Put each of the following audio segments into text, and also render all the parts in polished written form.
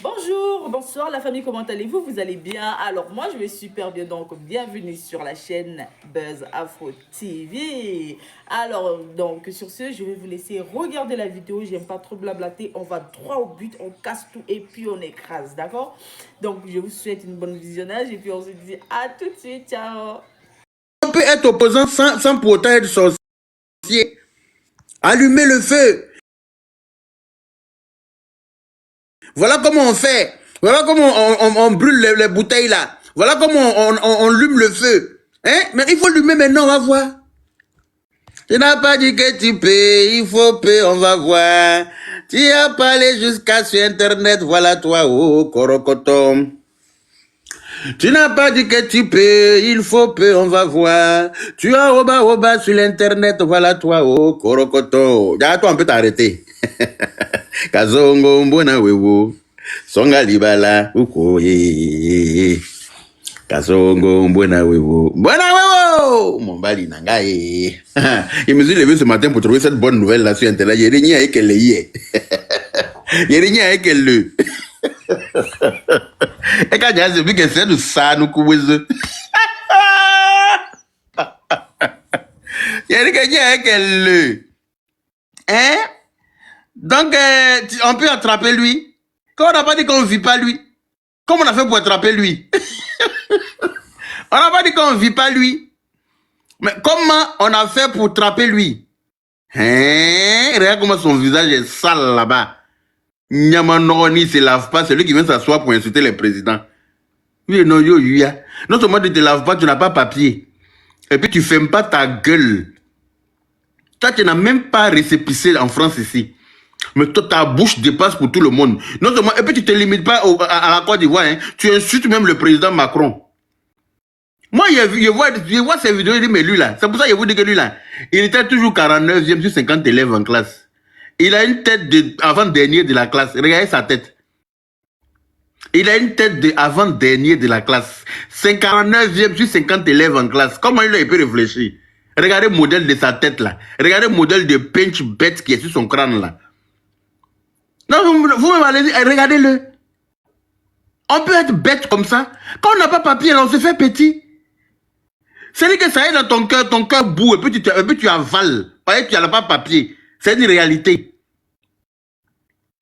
Bonjour, bonsoir la famille, comment allez-vous? Vous allez bien? Alors moi je vais super bien, donc bienvenue sur la chaîne Buzz Afro TV. Alors donc sur ce, je vais vous laisser regarder la vidéo, j'aime pas trop blablater, on va droit au but, on casse tout et puis on écrase, d'accord? Donc je vous souhaite une bonne visionnage et puis on se dit à tout de suite, ciao. On peut être opposant sans pour autant être sorcier. Allumer le feu. Voilà comment on fait. Voilà comment on brûle les bouteilles là. Voilà comment on allume le feu. Hein? Mais il faut allumer maintenant, on va voir. Tu n'as pas dit que tu peux, il faut peu, on va voir. Tu as parlé jusqu'à sur internet, voilà toi, oh, corocotom. Tu n'as pas dit que tu peux, il faut peu, on va voir. Tu as oba sur l'internet, voilà toi, oh, corocoto. Toi, on peut t'arrêter. Kazongo mbona wewo. Songa libala, uko ye. Kazongo mbona wewo. Mbona wewo. Mombali nangaye. Je me suis levé ce matin pour trouver cette bonne nouvelle là sur internet. Il n'y a rien qu'elle y est. Il n'y a rien qu'elle le. Et quand j'ai vu que c'est de ça, nous couvrons. Il y a rien qu'elle le. Hein? Donc, on peut attraper lui. Quand on n'a pas dit qu'on ne vit pas lui. Comment on a fait pour attraper lui? On n'a pas dit qu'on ne vit pas lui. Mais comment on a fait pour attraper lui? Hein? Regarde comment son visage est sale là-bas. Nyamanoni se lave pas, c'est lui qui vient s'asseoir pour insulter les présidents. Oui, non, non seulement tu ne te laves pas, tu n'as pas papier. Et puis tu ne fermes pas ta gueule. Toi, tu n'as même pas récépissé en France ici. Mais toi, ta bouche dépasse pour tout le monde. Non seulement, et puis tu ne te limites pas à la Côte d'Ivoire. Hein. Tu insultes même le président Macron. Moi, je vois ces vidéos, je dis, mais lui là, c'est pour ça que je vous dis que lui là, il était toujours 49e sur 50 élèves en classe. Il a une tête de avant-dernier de la classe. Regardez sa tête. Il a une tête de avant-dernier de la classe. 59e sur 50 élèves en classe. Comment il peut réfléchir? Regardez le modèle de sa tête là. Regardez le modèle de pinch bête qui est sur son crâne là. Non, vous-même allez-y, regardez-le. On peut être bête comme ça. Quand on n'a pas papier, on se fait petit. C'est-à-dire que ça est dans ton cœur bout, et puis tu avales. Et tu n'as pas papier. C'est une réalité.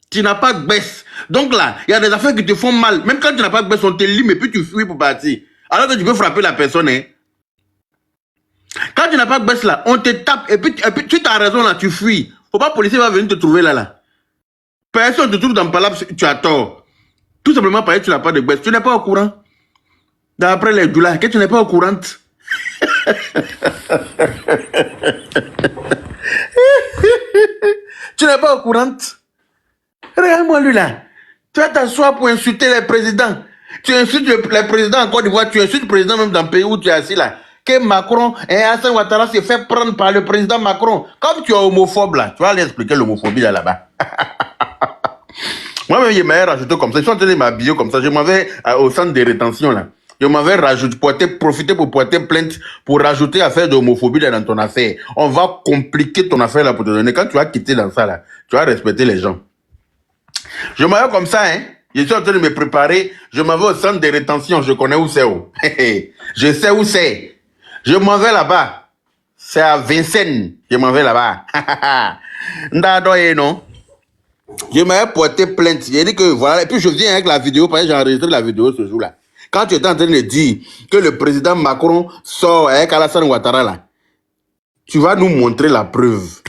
Tu n'as pas de baisse. Donc là, il y a des affaires qui te font mal. Même quand tu n'as pas de baisse, on te lime et puis tu fuis pour partir. Alors que tu peux frapper la personne. Hein. Quand tu n'as pas de baisse là, on te tape et puis tu as raison là, tu fuis. Faut pas que le policier va venir te trouver là. Personne te trouve dans le palace, tu as tort. Tout simplement parce que tu n'as pas de baisse. Tu n'es pas au courant. D'après les doulas, que tu n'es pas au courant. Tu n'es pas au courant. Regarde-moi lui là. Tu vas t'asseoir pour insulter les présidents. Tu insultes les présidents en Côte d'Ivoire. Tu insultes le président même dans le pays où tu es assis là. Que Macron et Hassan Ouattara s'est fait prendre par le président Macron. Comme tu es homophobe là. Tu vas aller expliquer l'homophobie là-bas. Moi-même, je m'avais rajouté comme ça. Je suis en train de m'habiller comme ça. Je m'avais au centre de rétention là. Je m'avais rajouté, profiter pour porter plainte pour rajouter affaire d'homophobie dans ton affaire. On va compliquer ton affaire là pour te donner. Quand tu vas quitter dans ça là, tu vas respecter les gens. Je m'en vais comme ça, hein. Je suis en train de me préparer. Je m'en vais au centre de rétention. Je connais où c'est où. Je sais où c'est. Je m'en vais là-bas. C'est à Vincennes. Je m'en vais là-bas. Ndadoye, non? Je m'avais porté plainte. J'ai dit que voilà. Et puis je viens avec la vidéo parce que j'ai enregistré la vidéo ce jour-là. Quand tu étais en train de dire que le président Macron sort avec Alassane Ouattara là, tu vas nous montrer la preuve.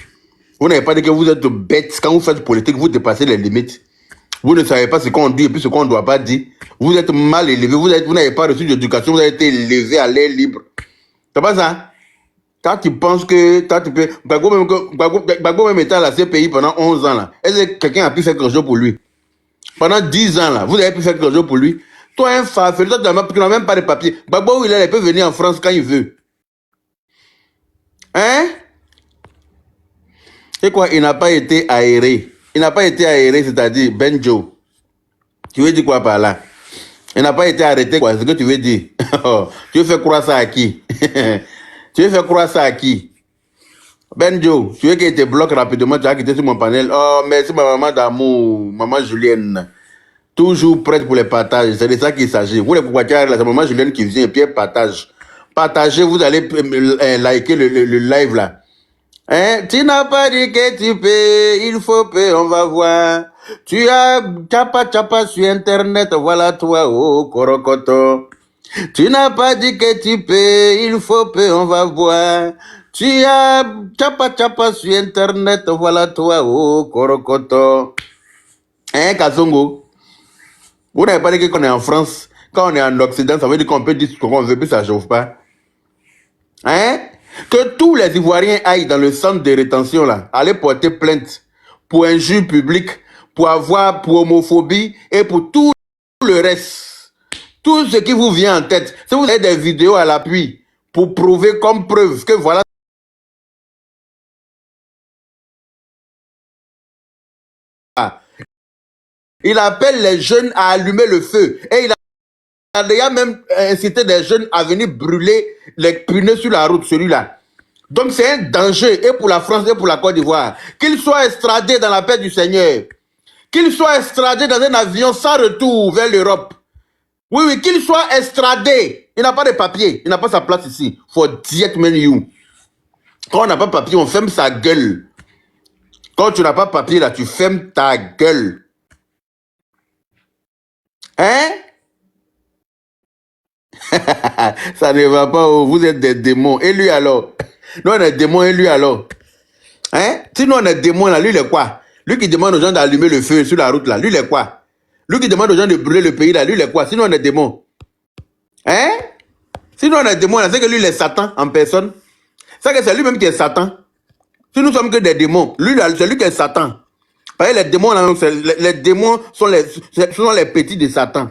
Vous n'avez pas dit que vous êtes bêtes. Quand vous faites politique, vous dépassez les limites. Vous ne savez pas ce qu'on dit et puis ce qu'on ne doit pas dire. Vous êtes mal élevé. Vous n'avez pas reçu d'éducation. Vous avez été élevé à l'air libre. C'est pas ça? Quand tu penses que tu peux... Gbagbo même était à la CPI pendant 11 ans là. Est-ce que quelqu'un a pu faire quelque chose pour lui? Pendant 10 ans là, vous avez pu faire quelque chose pour lui? Toi, un farfelu, toi, tu n'as même pas de papier. Gbagbo, il peut venir en France quand il veut. Hein? C'est quoi? Il n'a pas été aéré. Il n'a pas été aéré, c'est-à-dire Benjo. Tu veux dire quoi par là? Il n'a pas été arrêté, quoi? C'est ce que tu veux dire. Tu veux faire croire ça à qui? Tu veux faire croire ça à qui? Benjo, tu veux qu'il te bloque rapidement, tu as quitté sur mon panel. Oh, merci ma maman d'amour, maman Julienne. Toujours prête pour les partages, c'est de ça qu'il s'agit. Vous les pouvoirs, c'est maman Julienne qui vient et puis elle partage. Partagez, vous allez liker le live là. Hein? Tu n'as pas dit que tu peux, il faut payer, on va voir. Tu as chapa sur internet, voilà toi, oh, Korokoto. Tu n'as pas dit que tu peux, il faut payer, on va voir. Tu as chapa sur internet, voilà toi, oh, Korokoto. Hein, Kazongo? Vous n'avez pas dit qu'on est en France. Quand on est en Occident, ça veut dire qu'on peut dire ce qu'on veut, puis ça ne chauffe pas. Hein? Que tous les Ivoiriens aillent dans le centre de rétention, là, aller porter plainte pour injure publique, pour homophobie et pour tout le reste. Tout ce qui vous vient en tête. Si vous avez des vidéos à l'appui pour prouver comme preuve que voilà. Il appelle les jeunes à allumer le feu. Et il a déjà même incité des jeunes à venir brûler les pneus sur la route, celui-là. Donc c'est un danger, et pour la France et pour la Côte d'Ivoire. Qu'il soit extradé dans la paix du Seigneur. Qu'il soit extradé dans un avion sans retour vers l'Europe. Oui, oui, qu'il soit extradé. Il n'a pas de papier. Il n'a pas sa place ici. For diet menu. Quand on n'a pas de papier, on ferme sa gueule. Quand tu n'as pas de papier, là, tu fermes ta gueule. Hein? Ça ne va pas. Oh. Vous êtes des démons. Et lui alors? Nous, on est démons et lui alors? Hein? Si nous, on est démons là, lui, il est quoi? Lui qui demande aux gens d'allumer le feu sur la route là, lui, il est quoi? Lui qui demande aux gens de brûler le pays là, lui, il est quoi? Sinon, on est démons. Hein? Sinon, on est démons là, c'est que lui, il est Satan en personne. C'est que c'est lui-même qui est Satan. Si nous sommes que des démons, lui, c'est lui qui est Satan. Parce que les démons, là, les démons sont les petits de Satan.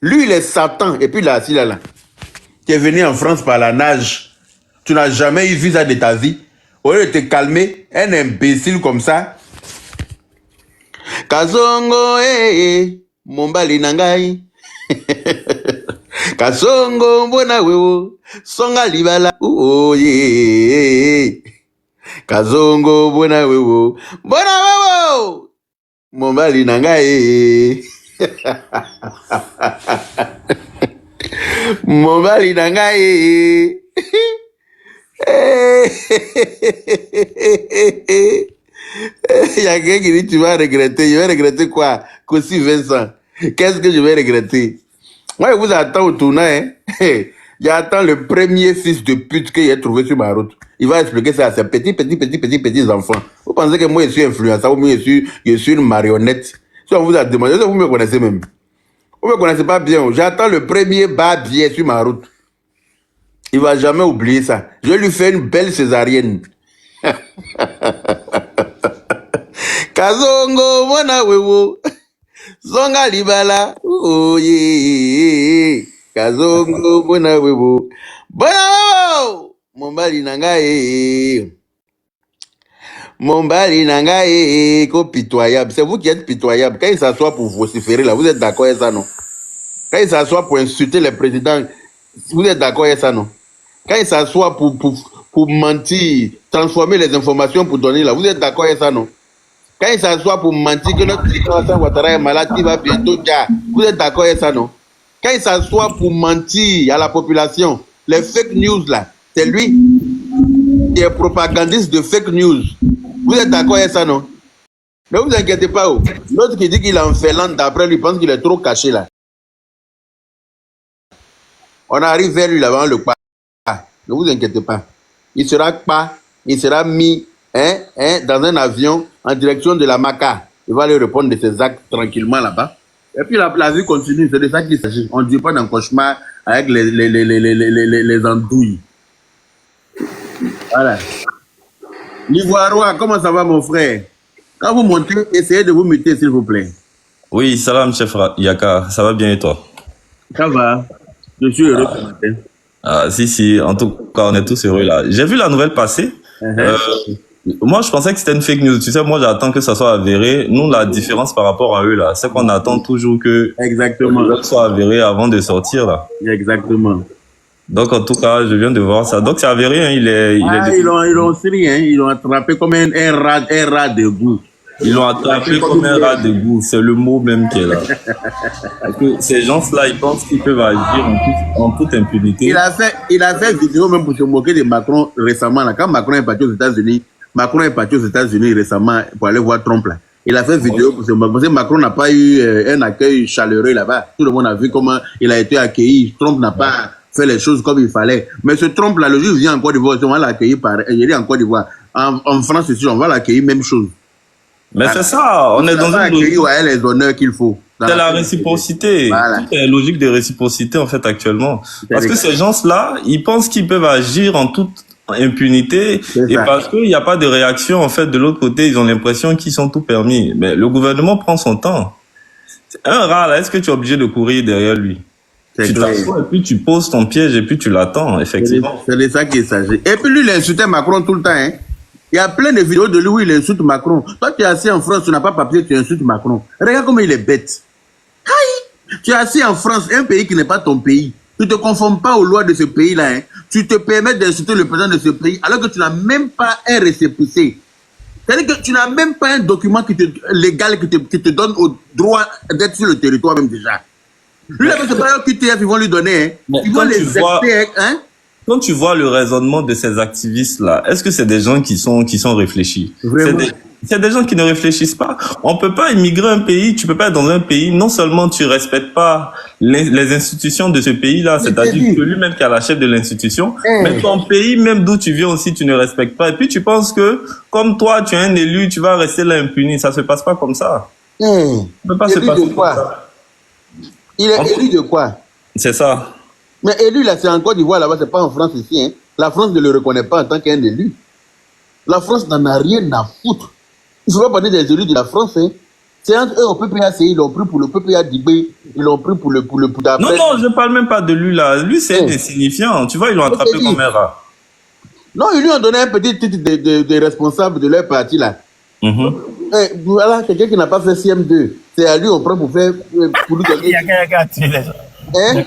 Lui, il est Satan. Et puis là, assis là, qui est venu en France par la nage. Tu n'as jamais eu vu ça de ta vie. Au lieu de te calmer, un imbécile comme ça. Kazongo, Mombali Nangai. Kazongo, Mbona Wewo. Songa Libala. Oh, yeah. Kazongo, Mbona Wewo. Mbona Wewo. Mombali Nangai. Mombali Nangai. Il y a quelqu'un qui dit tu vas regretter. Je vais regretter quoi? Qu'aussi Vincent. Qu'est-ce que je vais regretter? Moi, je vous attends au tournant. Hein? J'attends le premier fils de pute que j'ai trouvé sur ma route. Il va expliquer ça à ses petits enfants. Vous pensez que moi, je suis influençable ou moi, je suis une marionnette? Si on vous a demandé, vous me connaissez même. Vous ne me connaissez pas bien. J'attends le premier barbier sur ma route. Il ne va jamais oublier ça. Je lui fais une belle césarienne. Kazongo, Mbona Wewo. Zonga Libala. Oh yeah. Kazongo, Mbona Wewo. Mbona Wewo. Mombali Nangai. Mombali Nangai. Ko pitoyable. C'est vous qui êtes pitoyable. Quand il s'assoit pour vociférer là, vous êtes d'accord avec ça, non? Quand il s'assoit pour insulter les présidents, vous êtes d'accord avec ça, non? Quand il s'assoit pour mentir, transformer les informations pour donner là, vous êtes d'accord avec ça, non? Quand il s'assoit pour mentir que notre président Hassan Ouattara est malade, il va bientôt dire, vous êtes d'accord avec ça, non? Quand il s'assoit pour mentir à la population, les fake news là, c'est lui qui est propagandiste de fake news. Vous êtes d'accord avec ça, non? Ne vous inquiétez pas. Oh. L'autre qui dit qu'il est en Finlande, d'après lui, pense qu'il est trop caché là. On arrive vers lui là-bas, le pas. Ne vous inquiétez pas. Il sera mis dans un avion en direction de la Maca. Il va aller répondre de ses actes tranquillement là-bas. Et puis la vie continue. C'est de ça qu'il s'agit. On ne dit pas d'un cauchemar avec les andouilles. Voilà. L'Ivoirois, comment ça va mon frère? Quand vous montez, essayez de vous muter s'il vous plaît. Oui, salam chef Yaka, ça va bien et toi? Ça va. Je suis heureux ce matin. Ah, si, en tout cas, on est tous heureux là. J'ai vu la nouvelle passer. Moi, je pensais que c'était une fake news. Tu sais, moi, j'attends que ça soit avéré. Nous, la différence par rapport à eux là, c'est qu'on attend toujours que exactement ça soit avéré avant de sortir là. Exactement. Donc, en tout cas, je viens de voir ça. Donc, c'est avéré, hein, il est Ils l'ont série, hein. Ils l'ont attrapé comme un rat de goût. Ils l'ont attrapé comme un rat de goût. C'est le mot même qui est là. Parce que ces gens-là, ils pensent qu'ils peuvent agir en toute impunité. Il a fait vidéo même pour se moquer de Macron récemment. Là. Quand Macron est parti aux États-Unis récemment pour aller voir Trump. Là. Il a fait vidéo pour se moquer. Parce que Macron n'a pas eu un accueil chaleureux là-bas. Tout le monde a vu comment il a été accueilli. Trump n'a pas fait les choses comme il fallait. Mais ce Trump-là, le jour où il vient en Côte d'Ivoire, on va l'accueillir il est en Côte d'Ivoire. En France aussi, on va l'accueillir, même chose. Mais c'est ça, on est dans une logique. Les honneurs qu'il faut. C'est la réciprocité. Voilà. Tout est logique de réciprocité, en fait, actuellement. Parce que ces gens-là, ils pensent qu'ils peuvent agir en toute impunité. Et parce qu'il n'y a pas de réaction, en fait, de l'autre côté, ils ont l'impression qu'ils sont tout permis. Mais le gouvernement prend son temps. Un rat, là, est-ce que tu es obligé de courir derrière lui? Tu t'assois et puis tu poses ton piège et puis tu l'attends, effectivement. C'est de ça qu'il s'agit. Et puis lui, il insultait Macron tout le temps, hein. Il y a plein de vidéos de lui où il insulte Macron. Toi, tu es assis en France, tu n'as pas papier, tu insultes Macron. Regarde comment il est bête. Aïe! Tu es assis en France, un pays qui n'est pas ton pays. Tu ne te conformes pas aux lois de ce pays-là. Hein. Tu te permets d'insulter le président de ce pays alors que tu n'as même pas un récépissé. C'est-à-dire que tu n'as même pas un document légal qui te donne au droit d'être sur le territoire même déjà. Lui, là, c'est pas QTF, ils vont lui donner. Hein. Ils vont les accepter, hein. Quand tu vois le raisonnement de ces activistes-là, est-ce que c'est des gens qui sont réfléchis? C'est des gens qui ne réfléchissent pas. On peut pas immigrer un pays, tu peux pas être dans un pays, non seulement tu respectes pas les institutions de ce pays-là, c'est-à-dire que lui-même qui est la chef de l'institution, mais ton pays même d'où tu viens aussi, tu ne respectes pas. Et puis tu penses que, comme toi, tu es un élu, tu vas rester là impuni. Ça se passe pas comme ça. Ça peut pas se passer comme ça. Il est élu de quoi? C'est ça. Mais élu, là, c'est en Côte d'Ivoire, là-bas, c'est pas en France ici. Hein. La France ne le reconnaît pas en tant qu'un élu. La France n'en a rien à foutre. Il ne faut pas parler des élus de la France. Hein. C'est entre eux au PPAC, ils l'ont pris pour le PPA Dibé, ils l'ont pris pour le Non, non, je ne parle même pas de lui, là. Lui, c'est insignifiant. Tu vois, ils l'ont attrapé comme un rat. Non, ils lui ont donné un petit titre de responsable de leur parti, là. Voilà, quelqu'un qui n'a pas fait CM2. C'est à lui, on prend pour faire... Pour lui donner... Hein?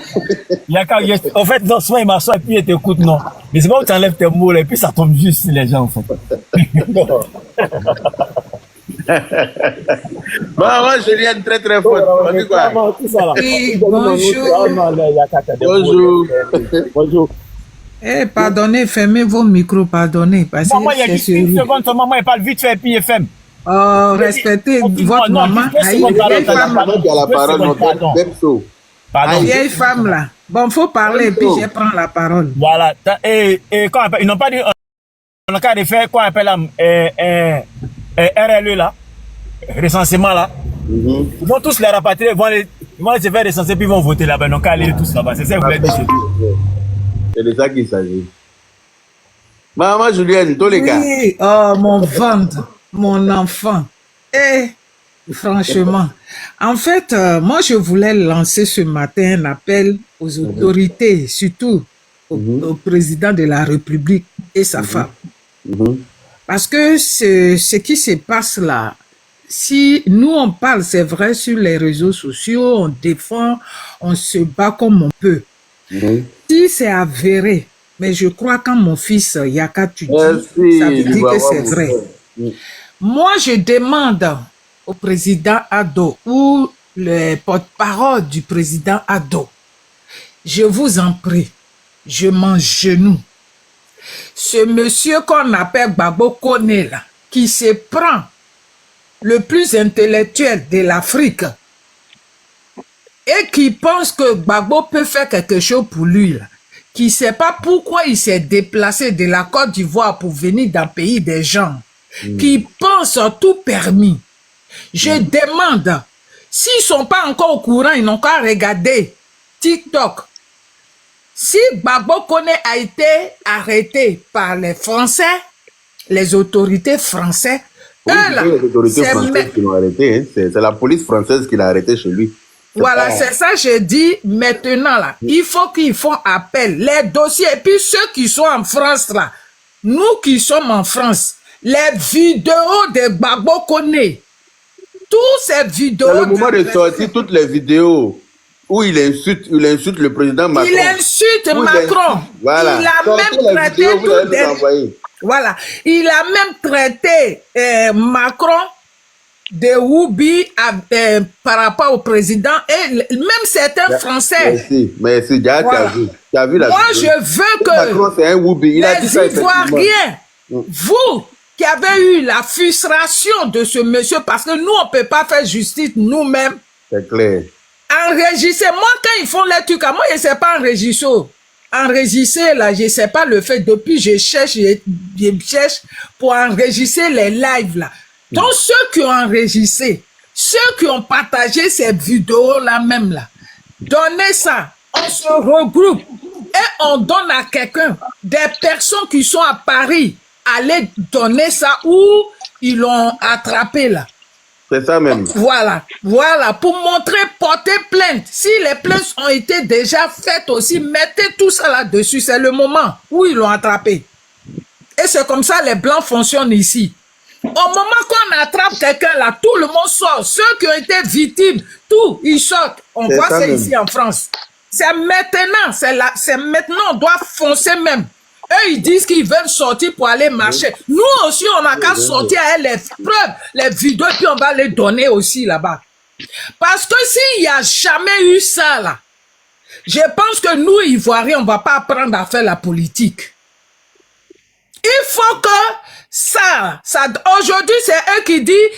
En fait, non, souvent il m'assoit et puis il t'écoute, non. Mais c'est pas où tu enlèves tes mots là, et puis ça tombe juste sur les gens, en fait. Moi, Julienne, très très fort. Oui, bonjour. Bonjour. Bonjour. Eh, pardonnez, fermez vos micros, pardonnez. Parce Maman, il y a juste une seconde, ton maman, elle parle vite fait, et puis FM. Oh, respectez votre maman. Vieille femme là. Pardon. Vieille femme là. Bon, faut parler, puis je prends la parole. Voilà. Et quand ils n'ont pas dit, on a qu'à faire quoi on appelle RLE là, recensement là. Ils vont tous les rapatrier, ils vont se faire recenser, puis ils vont voter là-bas. Donc, aller tous là-bas. C'est ça que vous voulez dire. C'est de ça qu'il s'agit. Maman Julienne, tous les cas. Oui, oh, mon ventre, mon enfant. Eh, franchement. En fait, moi, je voulais lancer ce matin un appel aux autorités, surtout au président de la République et sa femme. Parce que ce qui se passe là, si nous on parle, c'est vrai, sur les réseaux sociaux, on défend, on se bat comme on peut. Si c'est avéré, mais je crois quand mon fils Yaka, tu dis, ça veut dire que c'est vrai. Moi, je demande au président Ado ou le porte-parole du président Ado, je vous en prie, je m'en genoux. Ce monsieur qu'on appelle Gbagbo Koné là, qui se prend le plus intellectuel de l'Afrique et qui pense que Gbagbo peut faire quelque chose pour lui là, qui ne sait pas pourquoi il s'est déplacé de la Côte d'Ivoire pour venir dans le pays des gens, qui pense tout permis. Je demande, s'ils ne sont pas encore au courant, ils n'ont qu'à regarder TikTok. Si Gbagbo Koné a été arrêté par les Français, les autorités françaises, les autorités françaises qui l'ont arrêté, hein. C'est la police française qui l'a arrêté chez lui. Voilà, c'est ça que je dis maintenant là. Il faut qu'ils font appel, les dossiers, et puis ceux qui sont en France là, nous qui sommes en France, les vidéos de Gbagbo Koné, toutes ces vidéos... C'est le moment de sortir toutes les vidéos. où il insulte le président Macron. Il insulte Où il Macron. insulte, voilà. Il a Sortez même la traité vidéo, vous tout allez nous envoyer. Voilà. Il a même traité Macron de Woubi par rapport au président et même certains Français. Merci. Déjà, Voilà. tu as vu la Moi, vidéo. je veux que Macron, c'est un Woubi. Il a dit ça, les Ivoiriens, vous qui avez eu la frustration de ce monsieur, parce que nous, on ne peut pas faire justice nous-mêmes. C'est clair. Enregistrez. Moi, quand ils font les trucs, moi, je ne sais pas enregistrer. Enregistrer, là, je ne sais pas le fait. Depuis, je cherche pour enregistrer les lives, là. Donc, ceux qui ont enregistré, ceux qui ont partagé ces vidéos-là même, là, donnez ça. On se regroupe et on donne à quelqu'un, des personnes qui sont à Paris, aller donner ça où ils l'ont attrapé, là. C'est ça même. Voilà, pour montrer, porter plainte. Si les plaintes ont été déjà faites aussi, mettez tout ça là-dessus. C'est le moment où ils l'ont attrapé. Et c'est comme ça les Blancs fonctionnent ici. Au moment qu'on attrape quelqu'un là, tout le monde sort. Ceux qui ont été victimes, tout, ils sortent. On voit ça ici en France. C'est maintenant, c'est maintenant, on doit foncer même. Eux, ils disent qu'ils veulent sortir pour aller marcher. Nous aussi, on n'a qu'à sortir avec les preuves, les vidéos, puis on va les donner aussi là-bas. Parce que s'il n'y a jamais eu ça là, je pense que nous, Ivoiriens, on ne va pas apprendre à faire la politique. Il faut que ça aujourd'hui, c'est eux qui disent,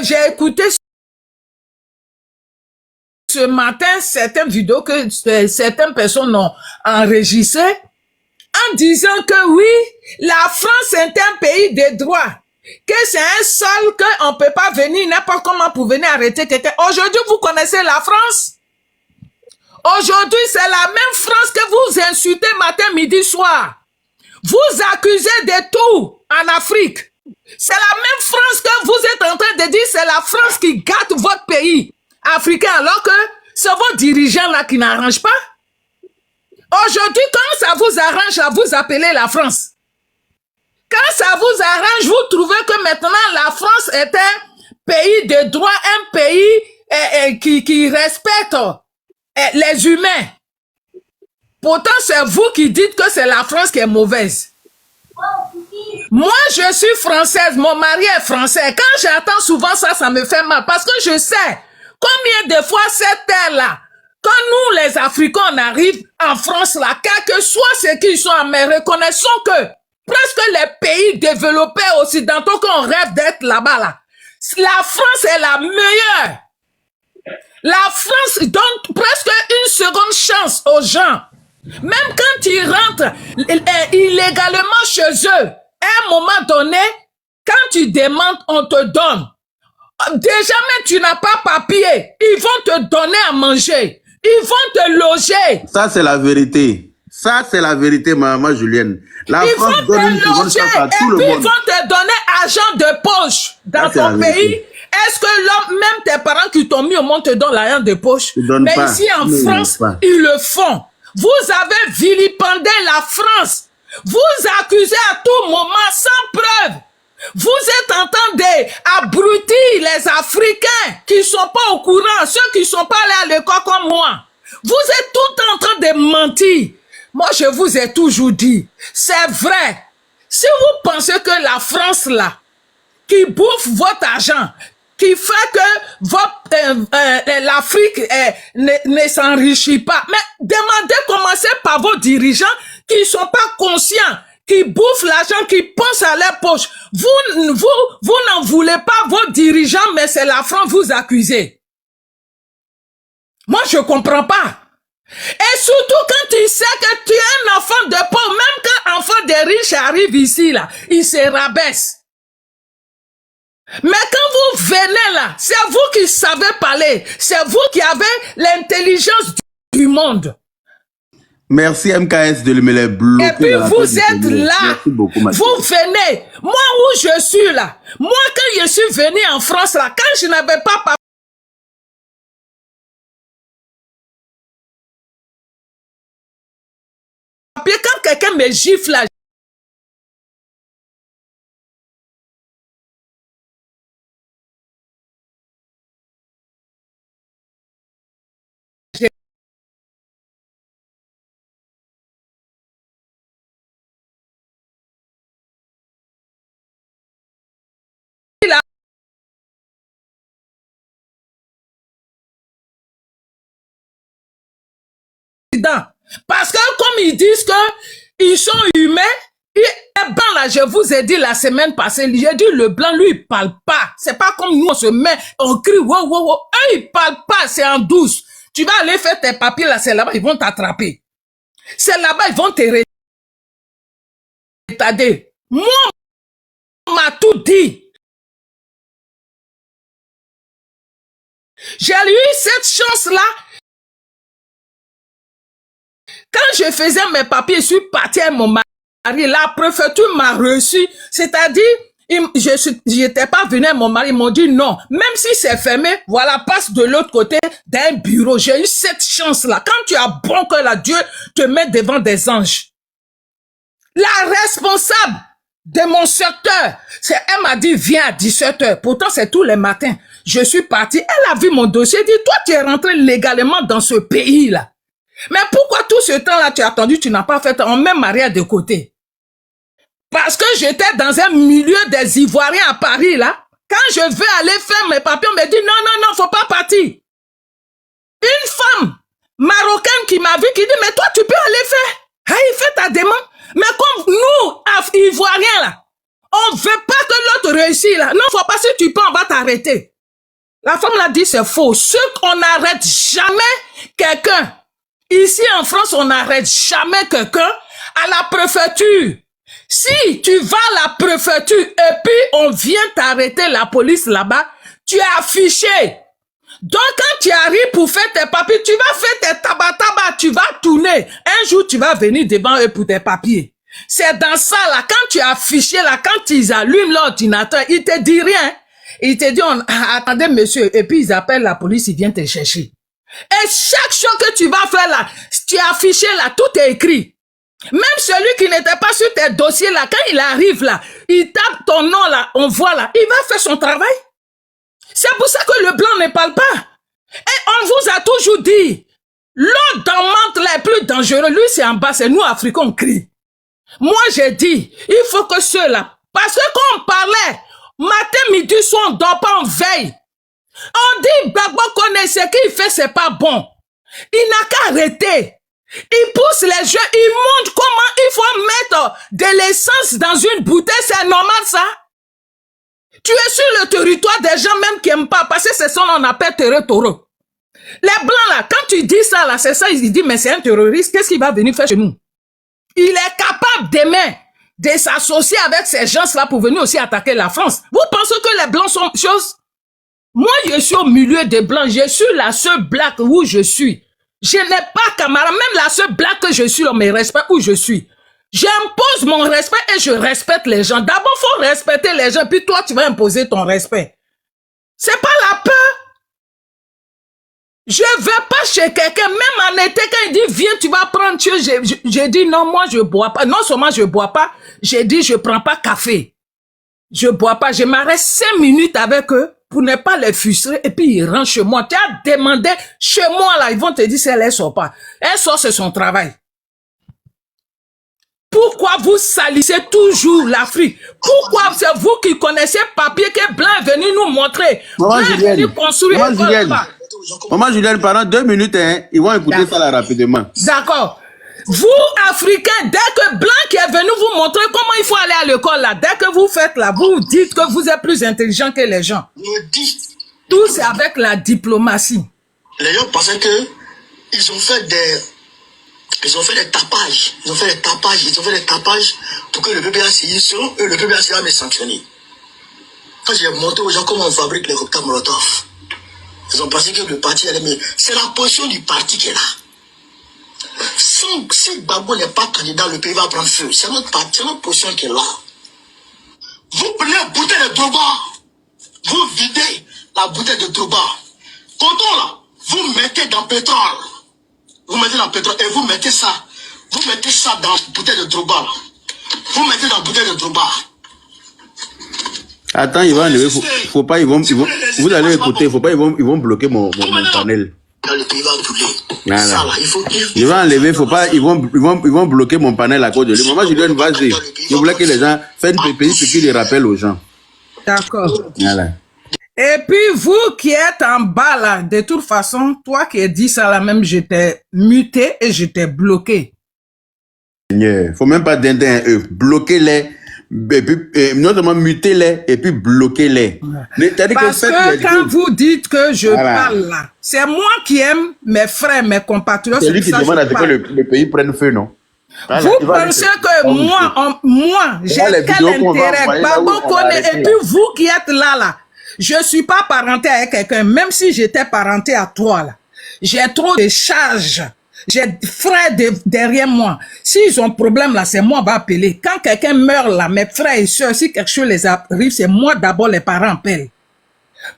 j'ai écouté ce matin certaines vidéos que certaines personnes ont enregistrées en disant que oui, la France est un pays de droit, que c'est un sol qu'on ne peut pas venir n'importe comment pour venir arrêter quelqu'un. Aujourd'hui, vous connaissez la France? Aujourd'hui, c'est la même France que vous insultez matin, midi, soir. Vous accusez de tout en Afrique. C'est la même France que vous êtes en train de dire, c'est la France qui gâte votre pays africain, alors que c'est vos dirigeants là qui n'arrangent pas. Aujourd'hui, quand ça vous arrange, là, vous appelez la France. Quand ça vous arrange, vous trouvez que maintenant la France est un pays de droit, un pays qui respecte les humains. Pourtant, c'est vous qui dites que c'est la France qui est mauvaise. Moi, je suis française, mon mari est français. Quand j'entends souvent ça, ça me fait mal parce que je sais combien de fois cette terre-là, quand nous, les Africains, on arrive en France, là, quel que soit ce qu'ils sont, mais reconnaissons que presque les pays développés occidentaux qu'on rêve d'être là-bas, là, la France est la meilleure. La France donne presque une seconde chance aux gens. Même quand ils rentrent illégalement chez eux, à un moment donné, quand tu demandes, on te donne. Déjà même tu n'as pas papier, ils vont te donner à manger. Ils vont te loger. Ça, c'est la vérité. Ça, c'est la vérité, maman Julienne. La Ils France vont donne une te seconde loger chance à et tout le puis ils monde. vont te donner argent de poche dans Ça, ton pays. Est-ce que l'homme, même tes parents qui t'ont mis au monde te donnent l'argent de poche? Mais pas. ici en France, ils le font. Vous avez vilipendé la France. Vous accusez à tout moment sans preuve. Vous êtes en train d'abrutir les Africains qui ne sont pas au courant, ceux qui ne sont pas allés à l'école comme moi. Vous êtes tout en train de mentir. Moi, je vous ai toujours dit, c'est vrai. Si vous pensez que la France, là, qui bouffe votre argent, qui fait que l'Afrique ne s'enrichit pas, mais demandez, commencez par vos dirigeants qui ne sont pas conscients, qui bouffent l'argent, qui pensent à leur poche. Vous n'en voulez pas vos dirigeants, mais c'est la France vous accusez. Moi, je comprends pas. Et surtout quand tu sais que tu es un enfant de pauvre, même quand un enfant de riches arrive ici, là, il se rabaisse. Mais quand vous venez là, c'est vous qui savez parler, c'est vous qui avez l'intelligence du monde. Merci MKS de me les bloquer. Et puis vous êtes là, merci beaucoup, vous venez, moi où je suis là, moi quand je suis venu en France là, quand je n'avais pas papier, quand quelqu'un me gifle là, Parce que comme ils disent que ils sont humains, et les blancs là, je vous ai dit la semaine passée, j'ai dit le blanc, lui, il parle pas. C'est pas comme nous, on se met, on crie, wow, wow, wow. Eux, ils parlent pas, c'est en douce. Tu vas aller faire tes papiers là, c'est là-bas, ils vont t'attraper. C'est là-bas, ils vont te retarder. Moi, on m'a tout dit. J'ai eu cette chance-là. Quand je faisais mes papiers, je suis partie avec mon mari. La préfecture m'a reçu. C'est-à-dire, je n'étais pas venu avec mon mari. Ils m'ont dit non. Même si c'est fermé, voilà, passe de l'autre côté d'un bureau. J'ai eu cette chance-là. Quand tu as bon cœur là, Dieu te met devant des anges. La responsable de mon secteur, elle m'a dit, viens à 17h. Pourtant, c'est tous les matins. Je suis partie. Elle a vu mon dossier. Elle dit, toi, tu es rentré légalement dans ce pays-là. Mais pourquoi tout ce temps-là, tu as attendu, tu n'as pas fait, on met Maria de côté? Parce que j'étais dans un milieu des Ivoiriens à Paris, là. Quand je veux aller faire mes papiers, on me dit, non, non, non, faut pas partir. Une femme marocaine qui m'a vu, qui dit, mais toi, tu peux aller faire. Hey, fais ta demande. Mais comme nous, Ivoiriens, là, on veut pas que l'autre réussisse, là. Non, faut pas, si tu peux, on va t'arrêter. La femme l'a dit, c'est faux. Ce qu'on n'arrête jamais quelqu'un. Ici, en France, on n'arrête jamais quelqu'un à la préfecture. Si tu vas à la préfecture et puis on vient t'arrêter, la police là-bas, tu es affiché. Donc, quand tu arrives pour faire tes papiers, tu vas faire tes tabac, tu vas tourner. Un jour, tu vas venir devant eux pour tes papiers. C'est dans ça, là, quand tu es affiché, là, quand ils allument l'ordinateur, ils te disent rien. Ils te disent, attendez, monsieur, et puis ils appellent la police, ils viennent te chercher. Et chaque chose que tu vas faire là, tu es affiché là, tout est écrit. Même celui qui n'était pas sur tes dossiers là, quand il arrive là, il tape ton nom là, on voit là, il va faire son travail. C'est pour ça que le blanc ne parle pas. Et on vous a toujours dit, l'autre dans menthe là est plus dangereux. Lui c'est en bas, c'est nous Africains on crie. Moi j'ai dit, il faut que ceux-là, parce que quand on parlait, matin, midi, soir, on ne dort pas, on veille. On dit, Gbagbo connaît ce qu'il fait, c'est pas bon. Il n'a qu'à arrêter. Il pousse les jeux, il montre comment il faut mettre de l'essence dans une bouteille, c'est normal ça? Tu es sur le territoire des gens même qui n'aiment pas, parce que c'est ça qu'on appelle terreur. Les blancs là, quand tu dis ça là, c'est ça, ils disent, mais c'est un terroriste, qu'est-ce qu'il va venir faire chez nous? Il est capable demain de s'associer avec ces gens-là pour venir aussi attaquer la France. Vous pensez que les blancs sont choses? Moi, je suis au milieu des blancs. Je suis la seule black où je suis. Je n'ai pas camarade. Même la seule black que je suis, on me respecte où je suis. J'impose mon respect et je respecte les gens. D'abord, faut respecter les gens, puis toi, tu vas imposer ton respect. C'est pas la peur. Je vais pas chez quelqu'un, même en été, quand il dit, viens, tu vas prendre, j'ai dit, non, moi, je bois pas. Non seulement je bois pas, j'ai dit, je prends pas café. Je bois pas. Je m'arrête 5 minutes avec eux pour ne pas les frustrer et puis ils rentrent chez moi. Tu as demandé chez moi là, ils vont te dire si elle sort pas. Elle sort, c'est son travail. Pourquoi vous salissez toujours l'Afrique? Pourquoi c'est vous qui connaissez papier que Blanc est venu nous montrer? Maman Blanc est venu construire Maman Julienne. Maman Julienne, pendant 2 minutes, hein, ils vont écouter ça là rapidement. D'accord. Vous, Africains, dès que Blanc qui est venu vous montrer comment il faut aller à l'école là, dès que vous faites là, vous dites que vous êtes plus intelligent que les gens. Tout c'est avec la diplomatie. Les gens pensaient que ils ont fait des tapages. Ils ont fait des tapages pour que le PPACI et le PPACI va me sanctionner. Quand j'ai montré aux gens comment on fabrique les cocktails Molotov, ils ont pensé que le parti allait me... C'est la position du parti qui est là. Si Gbagbo n'est pas candidat, le pays va prendre feu. C'est notre parti, c'est notre position qui est là. Vous prenez la bouteille de Droba, vous videz la bouteille de Droba. Quand là, vous mettez dans le pétrole. Vous mettez dans le pétrole et vous mettez ça dans la bouteille de Droba. Là. Vous mettez dans la bouteille de Droba. Attends, ils vont enlever, faut pas, ils vont, vous allez écouter, faut pas, ils vont bloquer mon panel. Le pays va brûler. Voilà. Ça, là, il faut ils vont enlever, faut pas, ils vont bloquer mon panel à cause de lui. Maman Julienne, vas-y. Je voulais que les gens fassent une PPI, ce qui les rappelle aux gens. D'accord. Voilà. Et puis, vous qui êtes en bas là, de toute façon, toi qui as dit ça là même, j'étais muté et j'étais bloqué. Faut même pas d'un bloquez-les, et puis non seulement mutez-les et puis bloquez-les. Parce que quand vous dites que je parle là, c'est moi qui aime mes frères, mes compatriotes. C'est lui qui demande à ce que le pays prenne feu, non? Voilà, vous pensez que moi, j'ai quel intérêt? Babo connaît, et puis vous qui êtes là, je suis pas parenté avec quelqu'un, même si j'étais parenté à toi là. J'ai trop de charges. J'ai des frères derrière moi. S'ils ont problème là, c'est moi qui vais appeler. Quand quelqu'un meurt là, mes frères et soeurs, si quelque chose les arrive, c'est moi d'abord les parents appellent.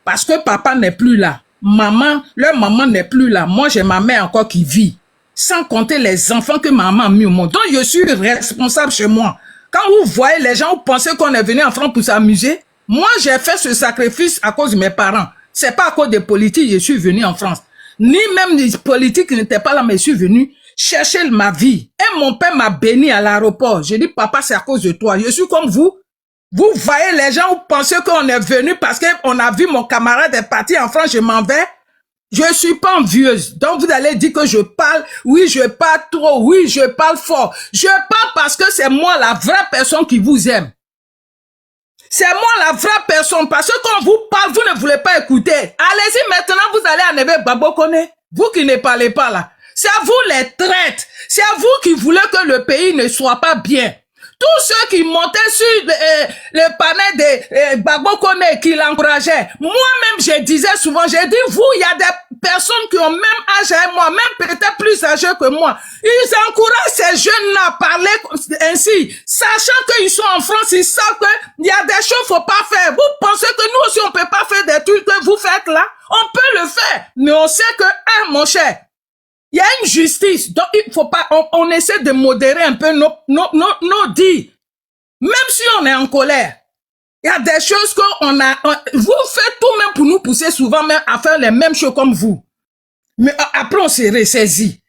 Parce que papa n'est plus là. Leur maman n'est plus là. Moi, j'ai ma mère encore qui vit. Sans compter les enfants que maman a mis au monde. Donc, je suis responsable chez moi. Quand vous voyez les gens, vous pensez qu'on est venu en France pour s'amuser. Moi, j'ai fait ce sacrifice à cause de mes parents. C'est pas à cause des politiques que je suis venu en France. Ni même les politiques qui n'étaient pas là, mais je suis venu chercher ma vie. Et mon père m'a béni à l'aéroport. J'ai dit, papa, c'est à cause de toi. Je suis comme vous. Vous voyez les gens, vous pensez qu'on est venu parce qu'on a vu mon camarade est parti en France, je m'en vais. Je suis pas envieuse. Donc vous allez dire que je parle, oui, je parle trop, oui, je parle fort. Je parle parce que c'est moi la vraie personne qui vous aime. C'est moi la vraie personne, parce que quand vous parle, vous ne voulez pas écouter. Allez-y maintenant, vous allez enlever Babo Koné. Vous qui ne parlez pas là. C'est à vous les traites. C'est à vous qui voulez que le pays ne soit pas bien. Tous ceux qui montaient sur le panel de Babo Koné, qui l'encourageaient. Moi-même, je disais souvent, j'ai dit, vous, il y a des personnes qui ont même âge avec moi, même peut-être plus âgés que moi. Ils encouragent ces jeunes-là à parler ainsi, sachant qu'ils sont en France, ils savent qu'il y a des choses qu'il ne faut pas faire. Vous pensez que nous aussi, on ne peut pas faire des trucs que vous faites là? On peut le faire, mais on sait que, mon cher, il y a une justice, donc il faut pas, on essaie de modérer un peu nos dits. Même si on est en colère, il y a des choses qu'on a, vous faites tout même pour nous pousser souvent même à faire les mêmes choses comme vous. Mais après on se ressaisit.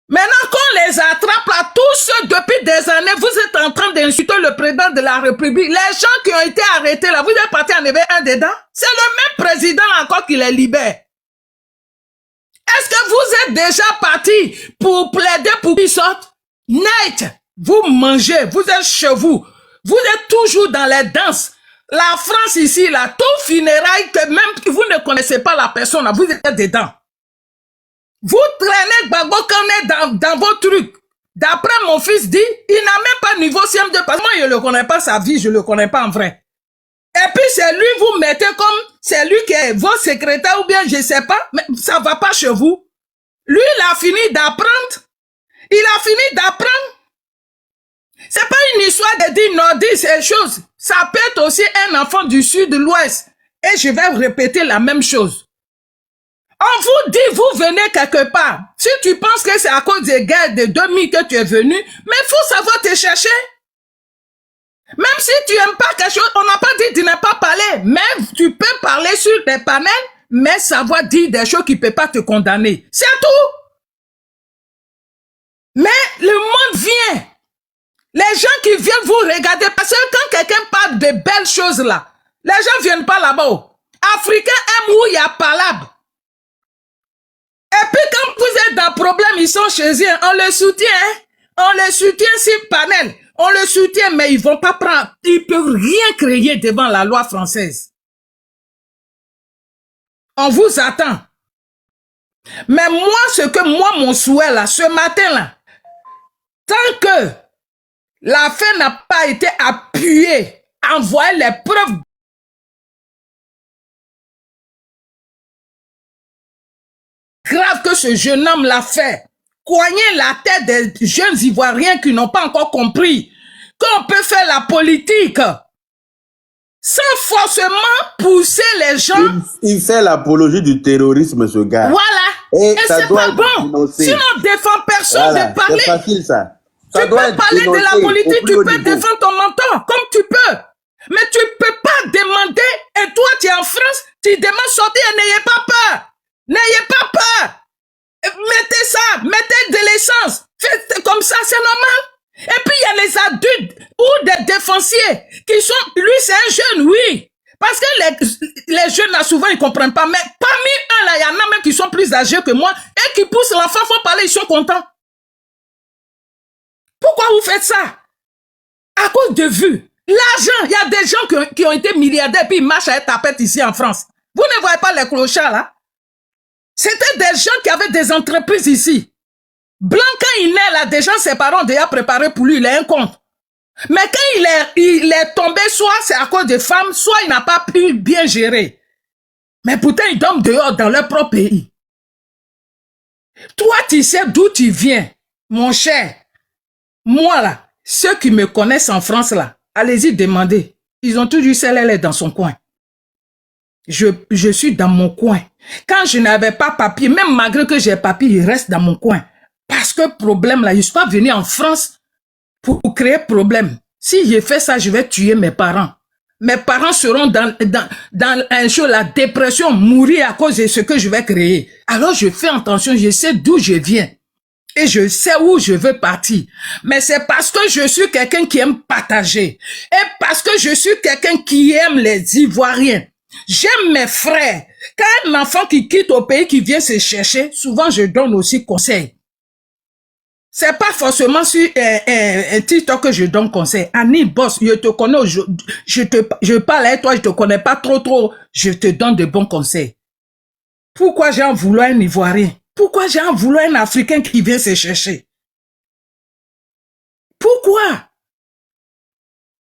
Maintenant qu'on les attrape là, tous ceux depuis des années, vous êtes en train d'insulter le président de la République. Les gens qui ont été arrêtés là, vous êtes parti enlever un dedans. C'est le même président encore qui les libère. Est-ce que vous êtes déjà parti pour plaider pour qu'ils sortent? Net, vous mangez, vous êtes chez vous. Vous êtes toujours dans les danses. La France ici, là, tout funérailles que même vous ne connaissez pas la personne, là, vous êtes dedans. Vous traînez Gbagbo Koné dans vos trucs. D'après mon fils dit, il n'a même pas niveau CM2 parce que moi, je ne le connais pas sa vie, je ne le connais pas en vrai. Et puis c'est lui, vous mettez comme, c'est lui qui est votre secrétaire ou bien je sais pas, mais ça va pas chez vous. Lui, il a fini d'apprendre. Il a fini d'apprendre. C'est pas une histoire de dire nordiste et choses. Ça peut être aussi un enfant du sud, de l'ouest. Et je vais répéter la même chose. On vous dit, vous venez quelque part. Si tu penses que c'est à cause des guerres de 2000 que tu es venu, mais il faut savoir te chercher. Même si tu n'aimes pas quelque chose, on n'a pas dit de ne pas parler, mais tu peux parler sur des panels, mais savoir dire des choses qui ne peuvent pas te condamner. C'est tout. Mais le monde vient. Les gens qui viennent vous regarder, parce que quand quelqu'un parle de belles choses là, les gens ne viennent pas là-bas. Africains aiment où il y a palabre. Et puis quand vous êtes dans problème, ils sont chez eux, on le soutient, on le soutient sur panel. On le soutient, mais ils vont pas prendre, ils peuvent rien créer devant la loi française. On vous attend. Mais moi, mon souhait là, ce matin là, tant que l'affaire n'a pas été appuyée, envoyer les preuves graves que ce jeune homme l'a fait, coigner la tête des jeunes Ivoiriens qui n'ont pas encore compris qu'on peut faire la politique sans forcément pousser les gens. Il fait l'apologie du terrorisme, ce gars. Voilà. Et c'est pas bon. Dénoncer. Sinon, on ne défend personne voilà, de parler. C'est facile, ça. Tu peux parler de la politique, tu peux défendre ton mentor, comme tu peux. Mais tu ne peux pas demander, et toi, tu es en France, tu demandes sortir et n'ayez pas peur. N'ayez pas peur. Mettez ça, mettez de l'essence. Faites comme ça, c'est normal. Et puis, il y a les adultes ou des défonciers qui sont... Lui, c'est un jeune, oui. Parce que les jeunes, là, souvent, ils ne comprennent pas. Mais parmi eux, là, il y en a même qui sont plus âgés que moi et qui poussent l'enfant, faut parler, ils sont contents. Pourquoi vous faites ça? À cause de vues. L'argent, il y a des gens qui ont été milliardaires puis ils marchent à tapette ici en France. Vous ne voyez pas les clochards, là? C'était des gens qui avaient des entreprises ici. Blanc, quand il naît, là, déjà, ses parents ont déjà préparé pour lui, il a un compte. Mais quand il est tombé, soit c'est à cause des femmes, soit il n'a pas pu bien gérer. Mais pourtant, ils dorment dehors dans leur propre pays. Toi, tu sais d'où tu viens, mon cher. Moi, là, ceux qui me connaissent en France, là, allez-y demander. Ils ont toujours celle-là dans son coin. Je suis dans mon coin. Quand je n'avais pas papier, même malgré que j'ai papier, il reste dans mon coin. Parce que problème, là, je ne suis pas venu en France pour créer problème. Si j'ai fait ça, je vais tuer mes parents. Mes parents seront dans un jour la dépression, mourir à cause de ce que je vais créer. Alors je fais attention, je sais d'où je viens. Et je sais où je veux partir. Mais c'est parce que je suis quelqu'un qui aime partager. Et parce que je suis quelqu'un qui aime les Ivoiriens. J'aime mes frères. Quand un enfant qui quitte au pays, qui vient se chercher, souvent je donne aussi conseil. C'est pas forcément sur un TikTok que je donne conseil. Annie Boss, je te connais, je parle avec toi, je te connais pas trop, je te donne de bons conseils. Pourquoi j'ai en voulu un Ivoirien? Pourquoi j'ai en voulu un Africain qui vient se chercher? Pourquoi?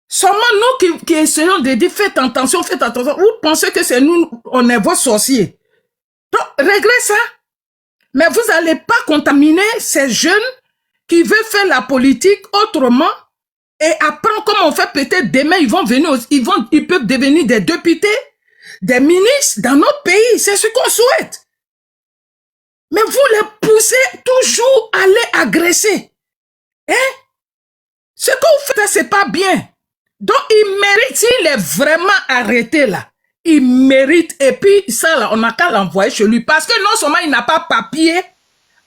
Seulement nous qui essayons de dire, faites attention, vous pensez que c'est nous, on est vos sorciers. Donc, réglez ça. Mais vous n'allez pas contaminer ces jeunes qui veulent faire la politique autrement et apprendre comment on fait. Peut-être demain, ils vont venir, ils peuvent devenir des députés, des ministres dans notre pays. C'est ce qu'on souhaite. Mais vous les poussez toujours à les agresser. Hein? Ce que vous faites, c'est pas bien. Donc, il mérite, s'il est vraiment arrêté là, il mérite. Et puis, ça là, on n'a qu'à l'envoyer chez lui. Parce que non seulement il n'a pas papier,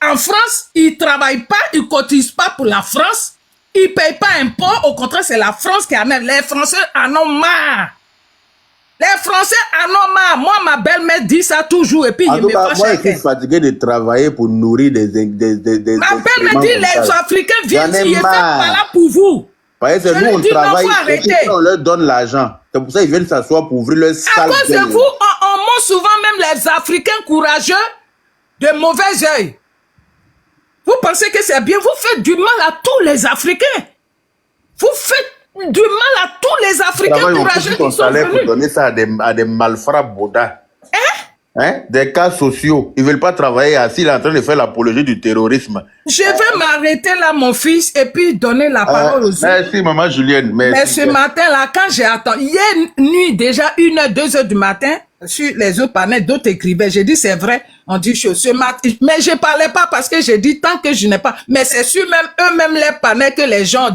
en France, il ne travaille pas, il ne cotise pas pour la France, il ne paye pas impôt. Au contraire, c'est la France qui amène. Les Français en ont marre. Les Français en ont marre. Moi, ma belle-mère dit ça toujours. Et puis, il me fâche. Moi, je suis fatigué de travailler pour nourrir des ma belle-mère dit, les Africains viennent, ils ne font pas là pour vous. Parce que nous, on travaille, on leur donne l'argent. C'est pour ça qu'ils viennent s'asseoir pour ouvrir leur salle. À cause de vous, on montre souvent même les Africains courageux de mauvais œil. Vous pensez que c'est bien? Vous faites du mal à tous les Africains. Vous faites du mal à tous les Africains courageux qui sont venus. Pour donner ça à des malfrats bodas. Hein? Des cas sociaux. Ils ne veulent pas travailler assis, il est en train de faire l'apologie du terrorisme. Je vais m'arrêter là, mon fils, et puis donner la parole aux autres. Merci, maman Julienne. Mais ce matin-là, quand j'ai attendu, hier nuit, déjà 1h, 2h du matin, sur les autres panels, d'autres écrivaient. J'ai dit, c'est vrai, on dit ce matin. Mais je ne parlais pas parce que j'ai dit, tant que je n'ai pas. Mais c'est sur même eux-mêmes les panels que les gens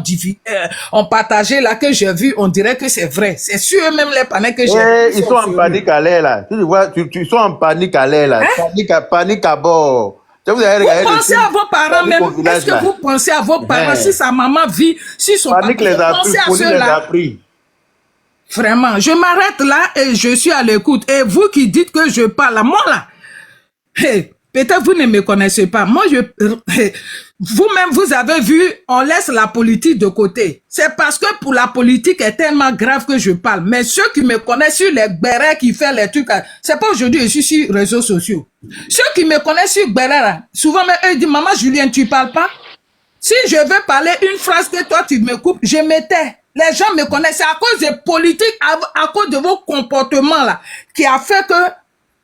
ont partagé là, que j'ai vu, on dirait que c'est vrai. C'est sur eux-mêmes les panels que j'ai vu. Ils sont en panique à l'air là. Tu vois, ils sont en panique à l'air là. Hein? Panique à bord. Vous pensez à vos parents même. Est-ce que vous pensez à vos parents si sa maman vit, si son papa les a pris, à ceux-là. Vraiment, je m'arrête là et je suis à l'écoute. Et vous qui dites que je parle, moi là, peut-être vous ne me connaissez pas. Moi, vous-même, vous avez vu, on laisse la politique de côté. C'est parce que pour la politique est tellement grave que je parle. Mais ceux qui me connaissent sur les bérets qui font les trucs, c'est pas aujourd'hui, je suis sur les réseaux sociaux. Ceux qui me connaissent sur bérets, souvent, eux disent, maman Julien, tu parles pas? Si je veux parler une phrase que toi, tu me coupes, je me tais. Les gens me connaissent. C'est à cause des politiques, à cause de vos comportements là, qui a fait que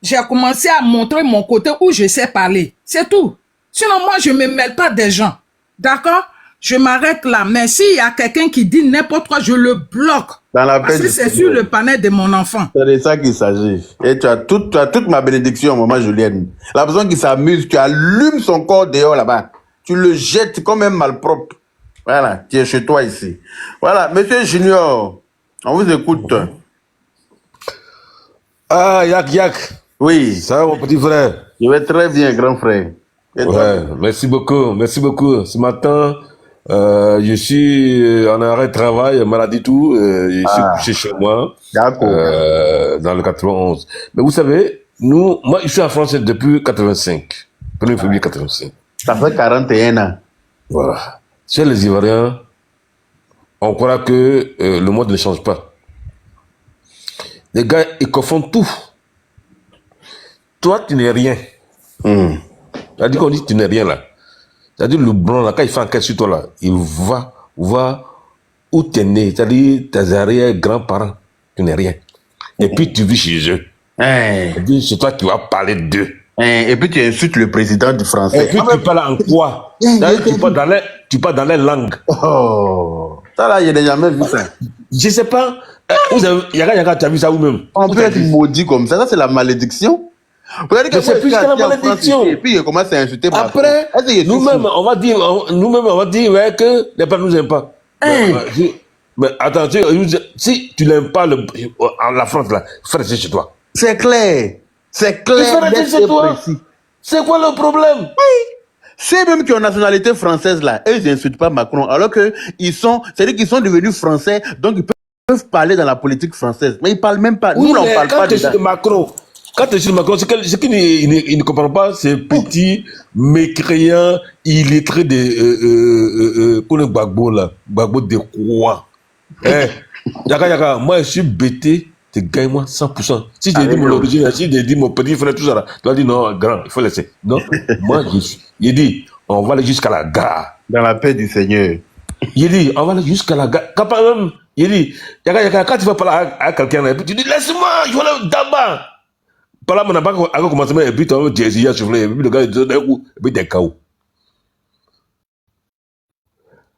j'ai commencé à montrer mon côté où je sais parler. C'est tout. Sinon, moi, je ne me mêle pas des gens. D'accord? Je m'arrête là. Mais s'il y a quelqu'un qui dit n'importe quoi, je le bloque. Parce que c'est sur le panel de mon enfant. C'est de ça qu'il s'agit. Et tu as toute ma bénédiction, maman Julienne. La personne qui s'amuse, tu allumes son corps dehors là-bas. Tu le jettes comme un malpropre. Voilà, tu es chez toi ici. Voilà, monsieur Junior, on vous écoute. Ah, Yak. Oui. Ça va, mon petit frère? Je vais très bien, grand frère. Ouais, merci beaucoup. Ce matin, Je suis en arrêt de travail, maladie tout. Je suis couché chez moi. D'accord. Dans le 91. Mais vous savez, moi, je suis en France depuis 85. 1er février 85. Ça fait 41 ans. Voilà. Chez les Ivoiriens, on croit que le monde ne change pas. Les gars, ils confondent tout. Toi, tu n'es rien. C'est-à-dire qu'on dit que tu n'es rien là. C'est-à-dire le blanc là, quand il fait enquête sur toi là, il va où tu es né. C'est-à-dire tes arrière-grands-parents, tu n'es rien. Et puis tu vis chez eux. Et puis c'est toi qui vas parler d'eux. Et puis tu insultes le président du français. Et puis tu parles en quoi? Tu parles dans les langues. Oh, ça là, je n'ai jamais vu ça. Je sais pas. Yaga, tu as vu ça vous-même? On peut être maudit comme ça. Ça, c'est la malédiction. Regardez que c'est plus que la malédiction. Et puis il commence à insulter. Après, nous-mêmes, on va dire ouais, que les parents nous aiment pas. Mais attends, si tu n'aimes pas la France là, fais rester chez toi. C'est clair. C'est clair. Fais rester chez toi. C'est quoi le problème? C'est même qui ont nationalité française là, eux ils n'insultent pas Macron, alors que c'est-à-dire qu'ils sont devenus français, donc ils peuvent parler dans la politique française, mais ils parlent même pas. Oui, nous on parle pas de Macron. Quand tu es sur Macron, ce qu'il ne comprend pas, c'est petits mécréants illettrés de Gbagbo là, Gbagbo de quoi? Yaka, moi je suis bêté. Tu gagnes moi 100%. Si j'ai dit mon origine, si j'ai dit mon petit frère, tout ça là, tu vas dire non, grand, il faut laisser. Non, moi j'ai dit, on va aller jusqu'à la gare. Dans la paix du Seigneur. Il dit, on va aller jusqu'à la gare. Quand même, il dit, quand tu vas parler à quelqu'un, et puis tu dis, laisse-moi, je vais aller d'abord. Par là, on n'a pas commencé, et puis tu as dit, et puis le gars, il dit, d'un coup, et puis des chaos.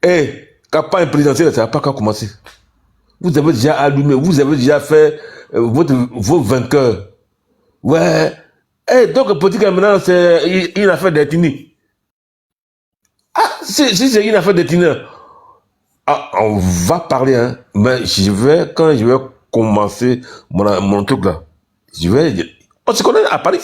Et, campagne présidentielle, ça n'a pas qu'à commencer. Vous avez déjà allumé, vous avez déjà fait vos vainqueurs. Ouais. Et donc, politique maintenant, c'est une affaire d'ethnie. Ah, si c'est une affaire d'ethnie, on va parler, hein. Mais quand je vais commencer mon truc là, on se connaît à Paris,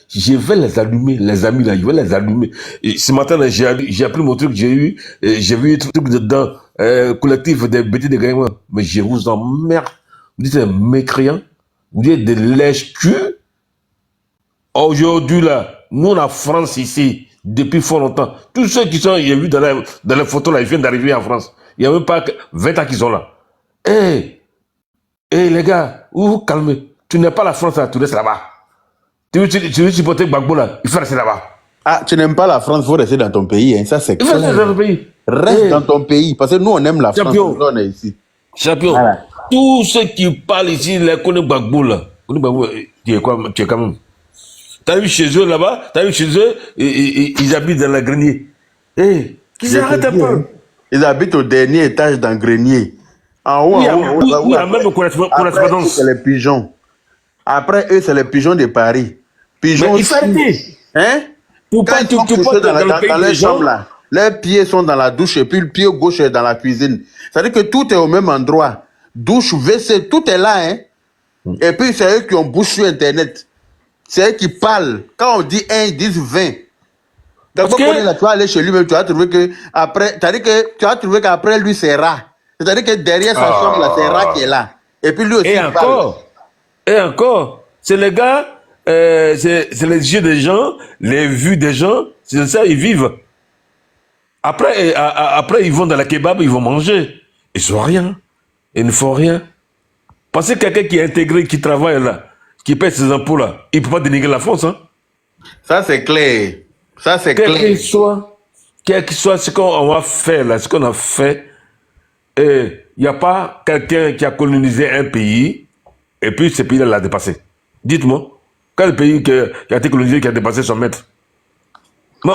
je vais les allumer, les amis là, je vais les allumer. Et ce matin, là, j'ai appris mon truc, j'ai vu un truc dedans, collectif des bêtises de gagnants. Mais je vous emmerde. Vous dites des mécréants, vous dites des lèches-culs. Aujourd'hui là, nous la France ici, depuis fort longtemps, tous ceux qui sont, j'ai vu dans les photos là, ils viennent d'arriver en France. Il n'y a même pas 20 ans qu'ils sont là. Les gars, vous vous calmez. Tu n'es pas la France là, tu restes là-bas. Tu veux supporter Gbagbo là, il faut rester là-bas. Ah, tu n'aimes pas la France, il faut rester dans ton pays, hein. Ça c'est clair. Il faut rester dans ton pays. Reste dans ton pays, parce que nous on aime la France, on est ici. Champion, voilà. Tous ceux qui parlent ici, les connaissent Gbagbo là. Tu es quand même. T'as vu chez eux là-bas, ils habitent dans la grenier. Qu'ils arrêtent un peu. Ils habitent au dernier étage dans le grenier. En haut, il y a même correspondance. C'est les pigeons. Après, eux, c'est les pigeons de Paris. Pigeons. Mais il faut arrêter. Hein? Quand ils sont couchés dans les chambres là, leurs pieds sont dans la douche et puis le pied gauche est dans la cuisine. C'est-à-dire que tout est au même endroit. Douche, WC, tout est là, hein? Et puis, c'est eux qui ont bouche sur Internet. C'est eux qui parlent. Quand on dit 1, ils disent 20. D'abord, quand tu vas aller chez lui, tu vas trouver que après, tu vas trouver qu'après lui, c'est Ra. C'est-à-dire que derrière sa chambre, là, c'est Ra qui est là. Et puis lui aussi, il parle. Et encore, c'est les gars, c'est les yeux des gens, les vues des gens, c'est ça, ils vivent. Après, ils vont dans la kebab, ils vont manger. Ils sont rien. Ils ne font rien. Parce que quelqu'un qui est intégré, qui travaille là, qui paie ses impôts là, il ne peut pas dénigrer la France, hein. Ça, c'est clair. Ça, c'est clair. Quel qu'il soit ce qu'on va faire là, ce qu'on a fait, il n'y a pas quelqu'un qui a colonisé un pays, et puis ce pays-là l'a dépassé. Dites-moi, quel pays qui a été colonisé, qui a dépassé son maître? Mais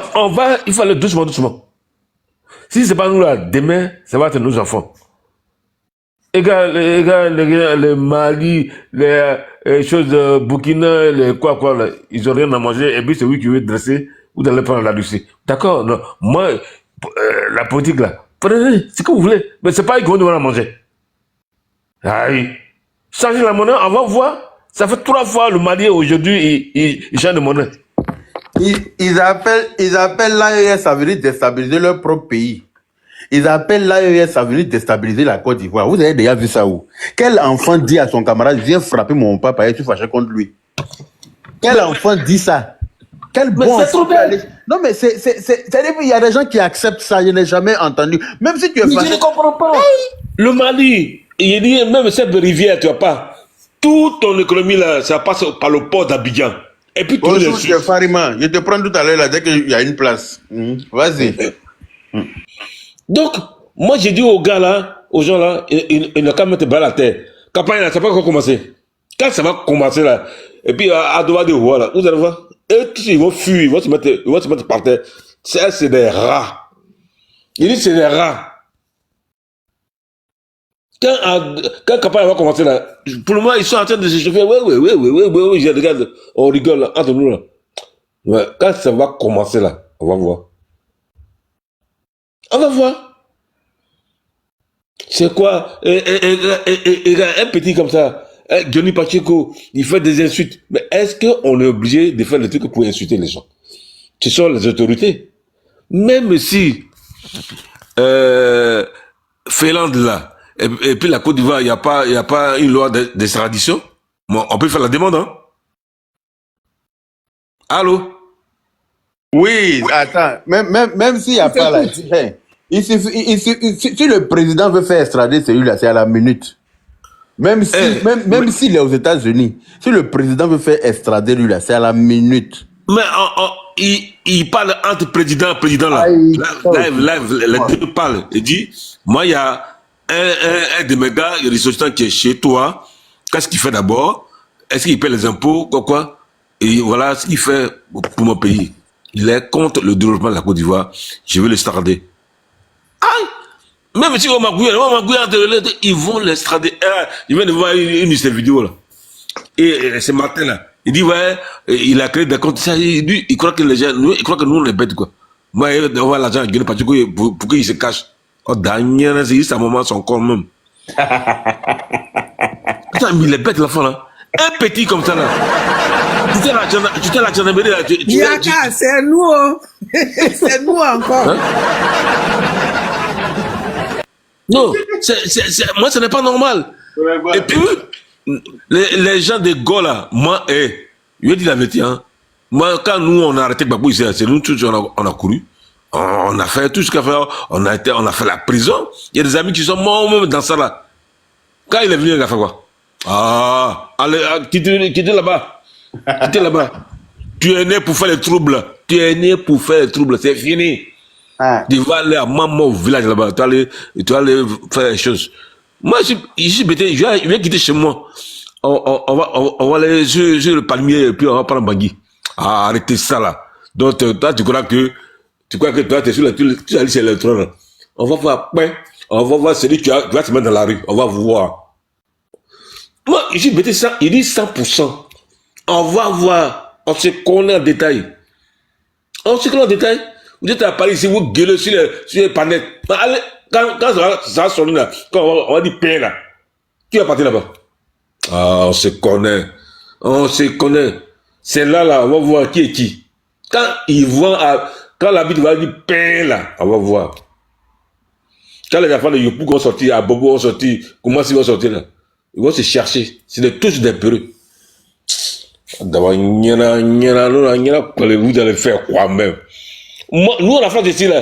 il faut aller doucement, doucement. Si ce n'est pas nous là, demain, ça va être nos enfants. Les gars, les Mali, les choses de Burkina, les quoi, là, ils n'ont rien à manger, et puis c'est lui qui veut dresser, vous allez prendre la Russie. D'accord, non. Moi, la politique là, prenez ce que vous voulez, mais c'est pas eux qui vont devoir manger. Aïe. Changer la monnaie, on va voir. Ça fait 3 fois le Mali aujourd'hui, il change de monnaie. Ils appellent l'AES, ça veut dire déstabiliser leur propre pays. Ils appellent l'AES, ça veut dire déstabiliser la Côte d'Ivoire. Vous avez déjà vu ça où? Quel enfant dit à son camarade, viens frapper mon papa et tu fâches contre lui? Quel enfant dit ça? Quel bon enfant peut aller... Non, mais c'est-à-dire qu'il y a des gens qui acceptent ça, je n'ai jamais entendu. Même si tu es Mais je ne comprends pas. Le Mali, il dit, même cette rivière, tu vois pas. Toute ton économie là, ça passe par le port d'Abidjan. Et puis tout bonjour, c'est Farima. Je te prends tout à l'heure là, dès qu'il y a une place. Vas-y. Donc, moi j'ai dit aux gars là, aux gens là, ils n'ont qu'à mettre balle à terre. Campagne là, ça va pas encore commencer. Quand ça va commencer là, et puis à devoir de voir là, vous allez voir, et tous ils vont fuir, ils vont se mettre par terre. C'est des rats. Il dit c'est des rats. Quand campagne va commencer là, pour le moment ils sont en train de se chauffer. Ouais, je regarde, on rigole là, entre nous là. Ouais, quand ça va commencer là, on va voir. On va voir. C'est quoi un petit comme ça, Johnny Pacheco, il fait des insultes. Mais est-ce qu'on est obligé de faire des trucs pour insulter les gens? Ce sont les autorités. Même si Finlande là, et puis la Côte d'Ivoire, il n'y a pas une loi d'extradition, bon, on peut faire la demande, hein? Allô? Oui, attends, même s'il n'y a pas là, si le président veut faire extrader celui-là, c'est à la minute. Même s'il est aux États-Unis, si le président veut faire extrader lui-là, c'est à la minute. Mais il parle entre président là. Live, les deux parlent. Il dit, moi, il y a un de mes gars, il y a des ressortissants qui est chez toi. Qu'est-ce qu'il fait d'abord? Est-ce qu'il paie les impôts? Quoi? Et voilà ce qu'il fait pour mon pays. Il est contre le développement de la Côte d'Ivoire. Je veux l'extrader. Aïe! Même si on m'a gouillé, ils vont l'extrader. Je viens de voir une de ces vidéos là. Et ce matin là, il dit ouais, il a créé des comptes. Il croit que les gens, il croit que nous on est bêtes quoi. Moi, on va l'argent gagner parce que pour qu'il se cache. Oh Daniel, c'est juste un moment son corps même. Putain, mais il est bête l'enfant là. Un petit comme ça là. Tu t'es la gendarmerie là. Yaka, c'est nous, hein. C'est nous encore. Hein? Non, moi, ce n'est pas normal. Et puis, les gens de Gaulle, là, moi, je lui ai dit la vérité, hein. Moi, quand nous, on a arrêté Gbagbo ici, c'est nous tous, on a couru. On a fait tout ce qu'il a fait. On a fait la prison. Il y a des amis qui sont morts même dans ça, là. Quand il est venu, il a fait quoi? Allez, quittez là-bas. Quittez là-bas. Tu es né pour faire les troubles. C'est fini. Tu vas aller à maman au village là-bas, tu vas aller faire les choses. Moi, je vais quitter chez moi. On va aller sur le palmier et puis on va prendre Bangui. Arrêtez ça là. Donc, toi, tu crois que toi, tu es sur le trône. On va voir celui qui va se mettre dans la rue. On va voir. Moi, j'ai bêté ça, il dit 100%. On va voir. On se connaît en détail. Vous êtes à Paris, si vous gueulez sur les panettes. Allez, quand ça va sonner là, quand on va dire pain là, qui va partir là-bas? On se connaît. C'est là, on va voir qui est qui. Quand la bite va dire pain là, on va voir. Quand les enfants de Yopou vont sortir, à Bobo vont sortir, comment ils vont sortir là? Ils vont se chercher. C'est tous des peureux. D'abord, vous allez faire quoi même? Moi, nous, on a fait ici, là.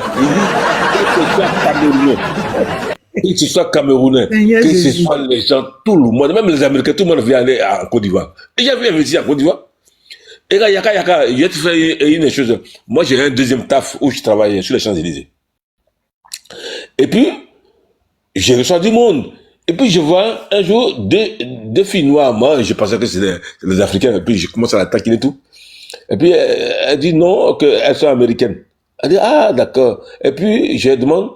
Que ce soit Camerounais, que ce soit les gens, tout le monde, même les Américains, tout le monde vient aller en Côte d'Ivoire. Et j'ai vu investir en Côte d'Ivoire. Et là, Yaka, je vais te faire une chose. Moi, j'ai un deuxième taf où je travaille sur les Champs-Élysées. Et puis, j'ai reçu du monde. Et puis, je vois un jour deux filles noires. Moi, je pensais que c'était les Africains. Et puis, je commence à la taquiner et tout. Et puis, elle dit non, qu'elles sont américaines. Elle dit, d'accord. Et puis, je demande,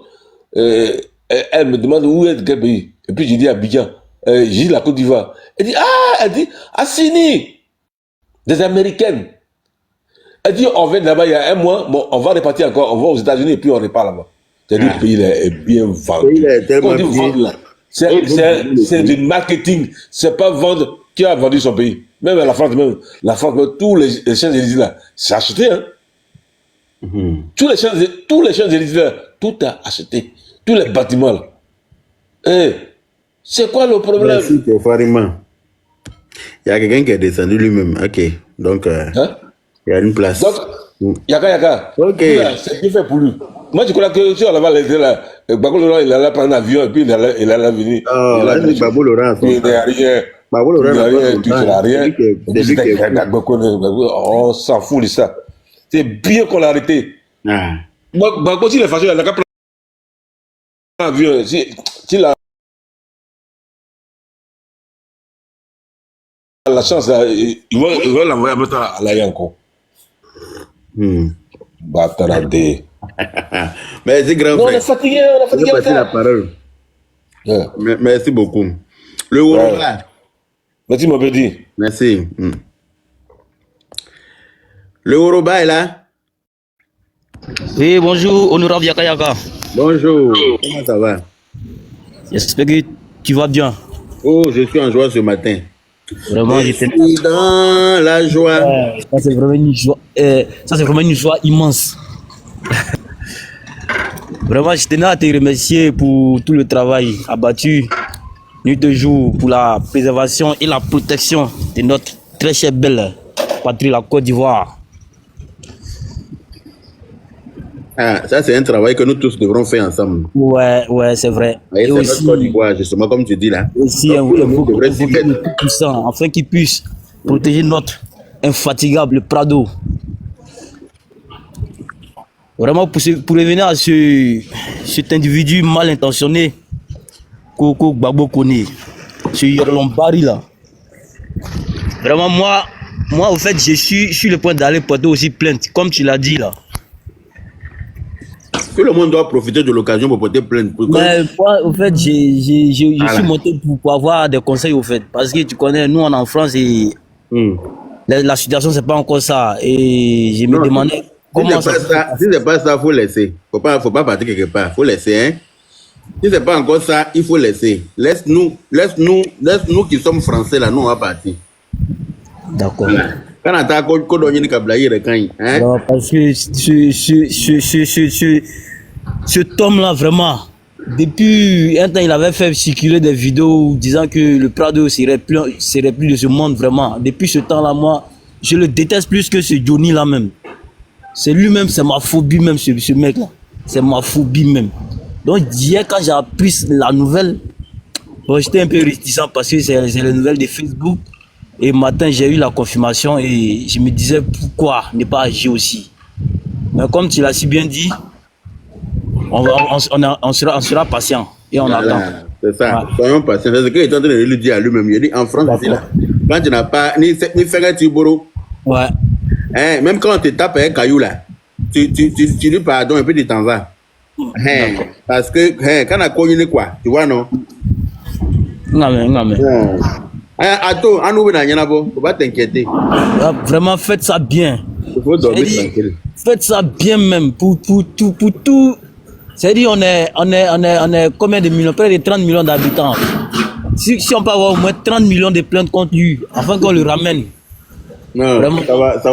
elle me demande où est quel pays. Et puis, j'ai dit Abidjan. J'ai dit la Côte d'Ivoire. Elle dit, Assini, des Américaines. Elle dit, on vient là-bas il y a un mois, bon, on va repartir encore, on va aux États-Unis et puis on repart là-bas. C'est-à-dire que le pays là, est bien vendu. C'est du marketing. C'est pas vendre qui a vendu son pays. Même la France, tous les Champs-Élysées là, c'est acheté, hein. Tous les Champs-Élysées, là, tout a acheté. Tous les bâtiments là. C'est quoi le problème? Merci, Farima. Il y a quelqu'un qui est descendu lui-même. Ok. Donc, il y a une place. Donc, Yaka. Ok. C'est bien fait pour lui. Moi, je crois que si on va laisser là, Babo Laurent, il allait prendre un avion et puis il allait venir. Babo Laurent. Il n'y a rien. Babo Laurent, il n'y a rien. Tu ne rien. On s'en fout de ça. C'est bien qu'on l'a arrêté. Babo, s'il est fâché, il n'a qu'à prendre un avion. S'il a la chance, il va l'envoyer à l'AIA encore. Batarade. Mais c'est grand frère. On est fatigué, passer la parole. Merci beaucoup. Le Yoruba. Merci, mon petit. Merci. Le Yoruba est là. Oui, bonjour, honorable Yaka Yaka. Bonjour. Comment ça va? J'espère que tu vas bien. Oh, je suis en joie ce matin. Vraiment, j'étais dans la joie. Ça, c'est vraiment une joie. Ça, c'est vraiment une joie immense. Vraiment, je tenais à te remercier pour tout le travail abattu nuit et jour pour la préservation et la protection de notre très chère belle patrie, la Côte d'Ivoire. Ah, ça c'est un travail que nous tous devrons faire ensemble. Ouais, c'est vrai. Et aussi, Côte d'Ivoire, justement, comme tu dis là. Aussi, un puissant, afin qu'il puisse protéger notre infatigable Prado. Vraiment, pour revenir à cet individu mal intentionné, Koko Gbagbo Kone, ce Yorlon Barry là. Vraiment, moi, au fait, je suis sur le point d'aller porter aussi plainte, comme tu l'as dit là. Tout le monde doit profiter de l'occasion pour porter plainte. Mais moi, au fait, je suis monté pour avoir des conseils, au fait. Parce que tu connais, nous, on est en France et la situation, c'est pas encore ça. Et je me demandais comment ça. Si c'est pas ça, il faut laisser. Faut pas partir quelque part. Il faut laisser, hein. Si c'est pas encore ça, il faut laisser. Laisse-nous qui sommes français, là, nous, on va partir. D'accord. Quand on a parce que cet homme-là, vraiment, depuis un temps, il avait fait circuler des vidéos disant que le Prado serait plus de ce monde, vraiment. Depuis ce temps-là, moi, je le déteste plus que ce Johnny-là même. C'est lui-même, c'est ma phobie même, ce mec-là. C'est ma phobie même. Donc, hier, quand j'ai appris la nouvelle, bon, j'étais un peu réticent parce que c'est les nouvelles de Facebook. Et matin, j'ai eu la confirmation et je me disais pourquoi ne pas agir aussi. Mais comme tu l'as si bien dit, on sera patient et on attend. C'est ça, soyons patients. C'est ce qu'il est en train de lui dire à lui-même. Il dit en France, ici, là, quand tu n'as pas ni fait un tiboro, même quand on te tape un caillou là, tu dis pardon et puis tu t'en vas. Parce que quand on a connu quoi, tu vois non? Non. Attends, faut pas t'inquiéter. Vraiment, faites ça bien. Il faut dormir tranquille. Faites ça bien même pour tout. C'est-à-dire, on est combien de millions? Près de 30 millions d'habitants. Si on peut avoir au moins 30 millions de plaintes contre lui, afin qu'on le ramène. Non, vraiment. Ça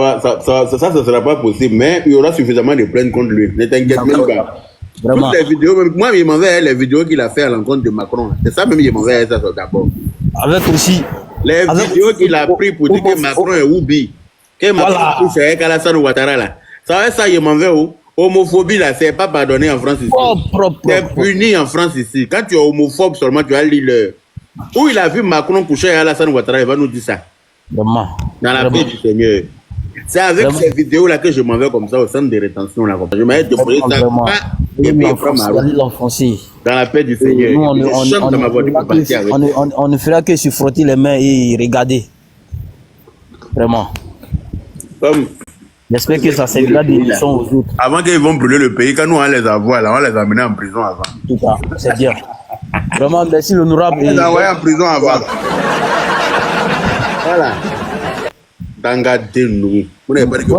ne sera pas possible, mais il y aura suffisamment de plaintes contre lui. Ne t'inquiète même pas. Vraiment. Toutes les vidéos, moi, il m'envoie les vidéos qu'il a fait à l'encontre de Macron. C'est ça même, il m'envoie ça d'abord. Avec aussi. Les vidéos qu'il a pris pour dire que Macron est Oubi. Que Macron touche avec Alassane Ouattara là. Ça, il m'envoie où? Homophobie là, c'est pas pardonné en France ici. C'est puni en France ici. Quand tu es homophobe seulement, tu as lu le. Où il a vu Macron coucher avec Alassane Ouattara, il va nous dire ça. Vraiment. Dans la paix du Seigneur. C'est avec ces vidéos là que je m'en vais comme ça au centre de rétention là. Je m'arrête de prendre ça. Et puis après ma route. Dans la paix du Seigneur. On ne fera que se frotter les mains et regarder. Vraiment. J'espère que ça servira de leçon aux autres. Avant qu'ils vont brûler le pays, quand nous on les avoir là, on les amener en prison avant. Tout ça, c'est bien. Vraiment, merci l'honorable. On les envoyer en prison avant. Voilà. Bonne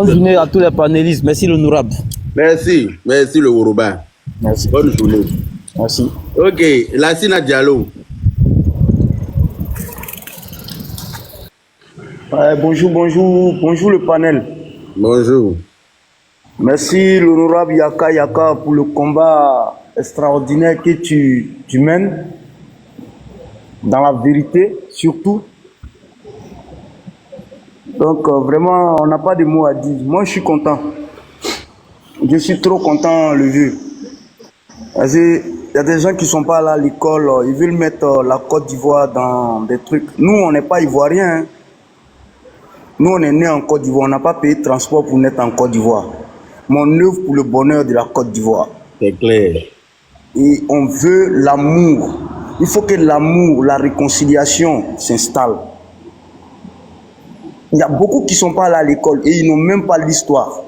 journée à tous les panélistes. Merci l'honorable. Merci le Yoruba. Merci. Bonne journée. Merci. Ok, Lassina Diallo. Bonjour le panel. Bonjour. Merci l'honorable Yaka Yaka pour le combat extraordinaire que tu mènes, dans la vérité surtout. Donc vraiment, on n'a pas de mots à dire. Moi, je suis content. Je suis trop content, le vieux. Il y a des gens qui ne sont pas là à l'école, ils veulent mettre la Côte d'Ivoire dans des trucs. Nous, on n'est pas ivoiriens. Hein. Nous, on est nés en Côte d'Ivoire. On n'a pas payé de transport pour naître en Côte d'Ivoire. Mais on œuvre pour le bonheur de la Côte d'Ivoire. C'est clair. Et on veut l'amour. Il faut que l'amour, la réconciliation s'installe. Il y a beaucoup qui ne sont pas là à l'école et ils n'ont même pas l'histoire.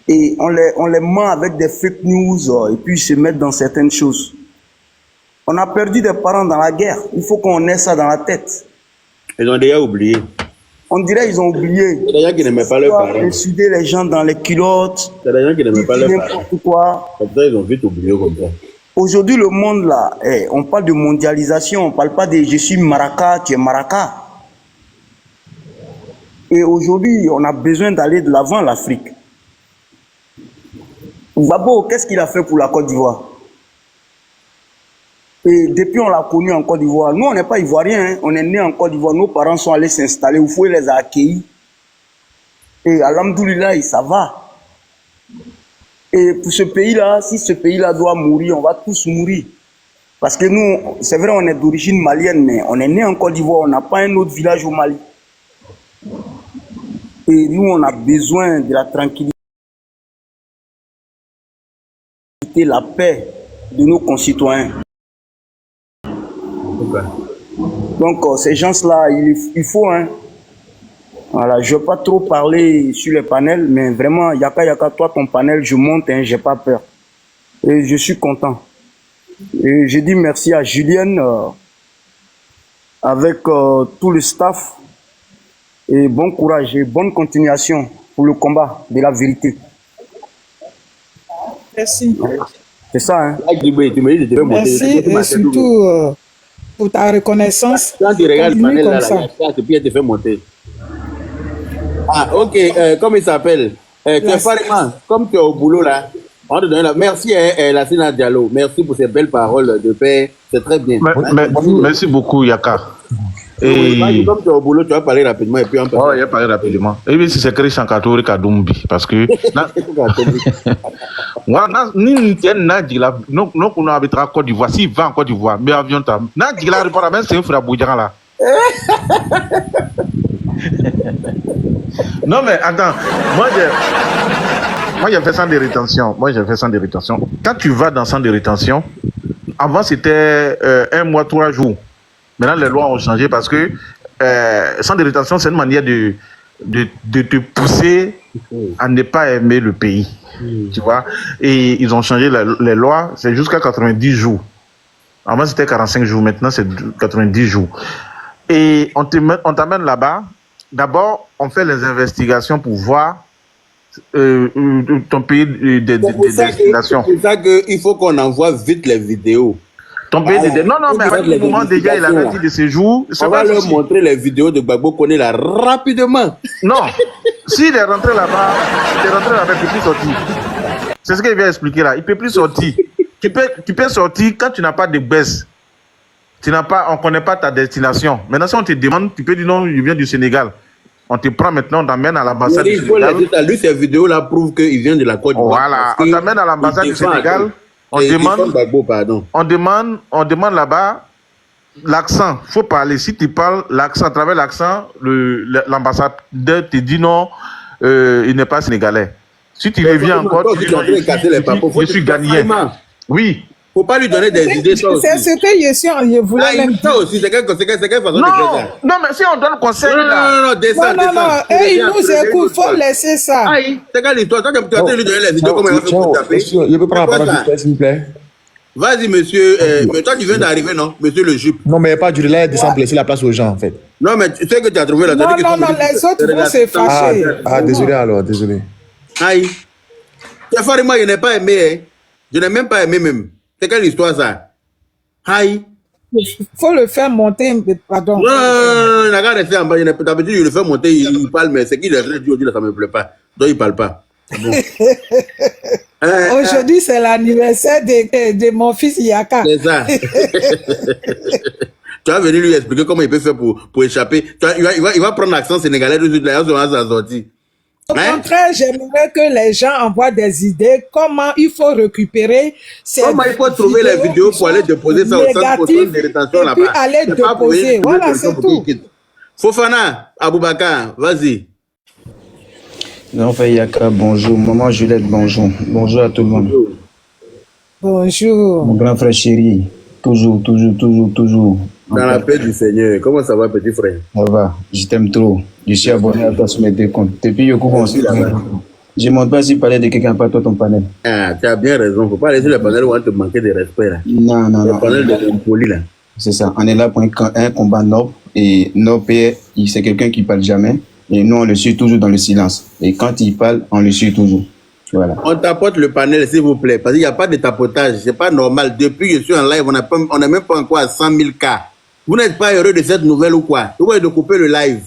Et on les ment avec des fake news et puis ils se mettent dans certaines choses. On a perdu des parents dans la guerre. Il faut qu'on ait ça dans la tête. Ils ont déjà oublié. On dirait qu'ils ont oublié. C'est des gens qui n'aimaient pas leurs parents. Insulter les gens dans les culottes. C'est des gens qui n'aimaient pas leurs parents. N'importe quoi. Comme ça, ils ont vite oublié comme ça. Aujourd'hui, le monde là, on parle de mondialisation. On ne parle pas de je suis Maraca, tu es Maraca. Et aujourd'hui, on a besoin d'aller de l'avant, l'Afrique. Gbagbo, qu'est-ce qu'il a fait pour la Côte d'Ivoire? Et depuis, on l'a connu en Côte d'Ivoire. Nous, on n'est pas ivoiriens, hein. On est nés en Côte d'Ivoire. Nos parents sont allés s'installer. Vous pouvez les accueillir. Et alhamdoulilah, ça va. Et pour ce pays-là, si ce pays-là doit mourir, on va tous mourir. Parce que nous, c'est vrai, on est d'origine malienne, mais on est nés en Côte d'Ivoire. On n'a pas un autre village au Mali. Et nous, on a besoin de la tranquillité, la paix de nos concitoyens. Donc, ces gens-là, il faut, hein. Voilà, je ne vais pas trop parler sur les panels, mais vraiment, Yaka Yaka, toi, ton panel, je monte, hein, j'ai pas peur. Et je suis content. Et je dis merci à Julienne, avec tout le staff. Et bon courage et bonne continuation pour le combat de la vérité. Merci. C'est ça, hein. Merci et surtout pour ta reconnaissance. Quand tu regardes le panel là, ça. et puis elle te fait monter. Ah, ok, comment il s'appelle? Comme tu es au boulot là, on va te donner la... Merci Lassina Diallo, merci pour ces belles paroles de paix, c'est très bien. Merci beaucoup, Yaka. Et... comme tu es au boulot, tu vas parler rapidement et puis on peut... Oh, il va parler rapidement. Et bien, si c'est Christian Katori Kadumbi, parce que... Voilà, ni n'a dit là, non, on habitera Côte d'Ivoire, s'il va en Côte d'Ivoire, mais avion tam. N'a dit là, c'est un frère Boudjan là. Non, mais attends, moi j'ai fait centre de rétention. Quand tu vas dans centre de rétention, avant c'était 1 mois, 3 jours. Maintenant, les lois ont changé parce que centre de rétention, c'est une manière de te pousser à ne pas aimer le pays. Tu vois? Et ils ont changé les lois, c'est jusqu'à 90 jours. Avant, c'était 45 jours, maintenant, c'est 90 jours. Et on t'amène là-bas. D'abord, on fait les investigations pour voir ton pays de destination. C'est ça qu'il faut qu'on envoie vite les vidéos. Ton pays de... Non, mais à un moment déjà, il avait dit de séjour. On va leur montrer les vidéos de Gbagbo Koné là rapidement. Non, s'il est rentré là-bas, il ne peut plus sortir. C'est ce qu'il vient expliquer là. Il ne peut plus sortir. Tu peux sortir quand tu n'as pas de baisse. On ne connaît pas ta destination. Maintenant, si on te demande, tu peux dire non, je viens du Sénégal. On te prend maintenant, on t'amène à l'ambassade du Sénégal. Lui, ces vidéos-là prouvent qu'il vient de la Côte d'Ivoire. Voilà, on t'amène à l'ambassade du Sénégal. On demande là-bas l'accent. Il faut parler. Si tu parles l'accent, à travers l'accent, l'ambassadeur te dit non, il n'est pas sénégalais. Si tu reviens encore, je suis ghanéen. Oui. Faut pas lui donner des idées. C'est ce que je voulais même dire. Ça aussi, c'est quelle façon de faire ça? Non, mais si on donne conseil là. Non, il nous écoute, faut laisser ça. C'est quelle histoire? Toi, tu as lui donner les vidéos, comment il va faire pour taper? Je peux prendre la parole, s'il vous plaît. Vas-y, monsieur. Mais toi, tu viens d'arriver, non? Monsieur le jupe. Non, mais il n'y a pas du là, descendre laisser la place aux gens, en fait. Non, mais tu sais que tu as trouvé la Non, les autres vont se fâcher. Ah, désolé alors, désolé. Aïe. Moi, je n'ai pas aimé, je n'ai même pas aimé même. C'est quelle histoire ça? Aïe. Il faut le faire monter, pardon. Non, il n'a qu'à rester en bas. D'habitude, je le fais monter, il parle, mais c'est qu'il est très dur, ça ne me plaît pas. Donc, il ne parle pas. Bon. Aujourd'hui, c'est l'anniversaire de mon fils Yaka. C'est ça. Tu vas venir lui expliquer comment il peut faire pour échapper. Il va prendre l'accent sénégalais tout de suite, là, il va s'en sortir. Au contraire, j'aimerais que les gens envoient des idées, comment il faut récupérer ces Comment il faut trouver les vidéos pour aller déposer ça au centre de rétention là-bas. Et puis aller déposer. Voilà, c'est tout. Fofana, Aboubakar, vas-y. Non, Yaka, bonjour. Maman Juliette, bonjour. Bonjour à tout le monde. Bonjour. Mon grand frère chéri, toujours. Dans la paix du Seigneur. Comment ça va, petit frère? Ça va, je t'aime trop. Je suis abonné à toi sur mes deux comptes. Depuis Yoko, on se je ne montre pas si parler de quelqu'un, pas toi ton panel. Ah, tu as bien raison. Il ne faut pas laisser le panel où on te manquer de respect. Là. Non. Le panel de poli, là. C'est ça. On est là pour un combat noble. Et noble, c'est quelqu'un qui ne parle jamais. Et nous, on le suit toujours dans le silence. Et quand il parle, on le suit toujours. Voilà. On tapote le panel, s'il vous plaît. Parce qu'il n'y a pas de tapotage. Ce n'est pas normal. Depuis que je suis en live, on n'est même pas encore à 100 000 cas. Vous n'êtes pas heureux de cette nouvelle ou quoi? Vous voulez de couper le live.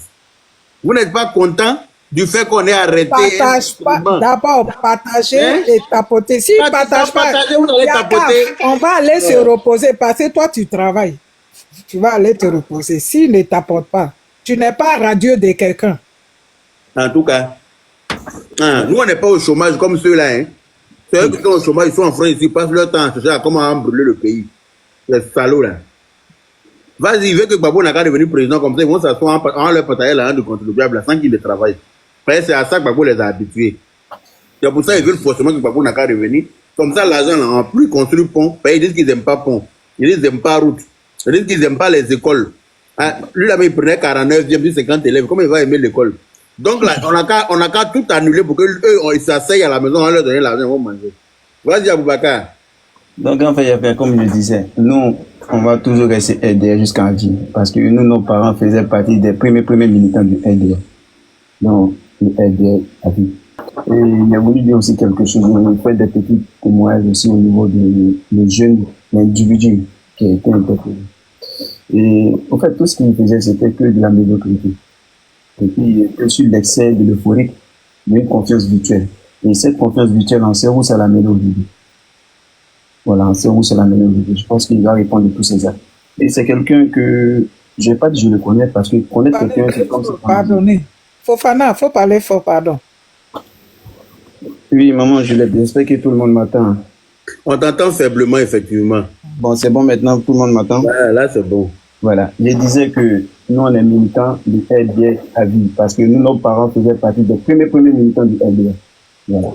Vous n'êtes pas content du fait qu'on ait arrêté. Partage pas. D'abord, partager et tapoter. Si ne partage pas, on va aller se reposer parce que toi, tu travailles. Tu vas aller te reposer. S'il ne t'apporte pas, tu n'es pas radieux de quelqu'un. En tout cas, nous, on n'est pas au chômage comme ceux-là. Hein. Ceux qui sont au chômage, ils sont en France, ils passent leur temps à chercher à comment brûler le pays. Les salauds, là. Vas-y, il veut que Gbagbo n'a qu'à devenir président comme ça, ils vont s'asseoir en leur portail la de contribuable sans qu'ils ne travaillent. C'est à ça que Gbagbo les a habitués. C'est pour ça qu'ils veulent forcément que Gbagbo n'a qu'à revenir. Comme ça, l'argent, en plus, construit pont. Ils disent qu'ils n'aiment pas pont. Ils disent qu'ils n'aiment pas route. Ils disent qu'ils n'aiment pas les écoles. Hein? Lui, là, il prenait 49e, 50 élèves. Comment il va aimer l'école? Donc là, on n'a qu'à tout annuler pour qu'eux, ils s'asseyent à la maison, on va leur donner l'argent, ils vont manger. Vas-y, Aboubakar. Donc, en fait, comme je disais, nous, on va toujours rester LDR jusqu'en vie. Parce que nous, nos parents faisaient partie des premiers militants du LDR. Donc, le LDR à vie. Et il a voulu dire aussi quelque chose. On fait des petits témoignages aussi au niveau des jeunes, l'individu qui a été interpellé. Et en fait, tout ce qu'il faisait, c'était que de la médiocrité. Et puis, il était sur l'excès de l'euphorique, d'une confiance virtuelle. Et cette confiance virtuelle, on sait où ça l'amène aujourd'hui. Voilà, on sait où ça l'amène aujourd'hui. Je pense qu'il va répondre de tous ces actes. Et c'est quelqu'un que, je n'ai pas dit que je le connais, parce que connaître quelqu'un, c'est comme ça. Pardonnez. Fofana, il faut parler fort, pardon. Oui, maman, j'espère que tout le monde m'attend. On t'entend faiblement, effectivement. Bon, c'est bon maintenant, tout le monde m'attend. Ouais, là, c'est bon. Voilà, je disais que nous, on est militants du LDR à vie, parce que nous, nos parents faisaient partie des premiers militants du LDR. Voilà.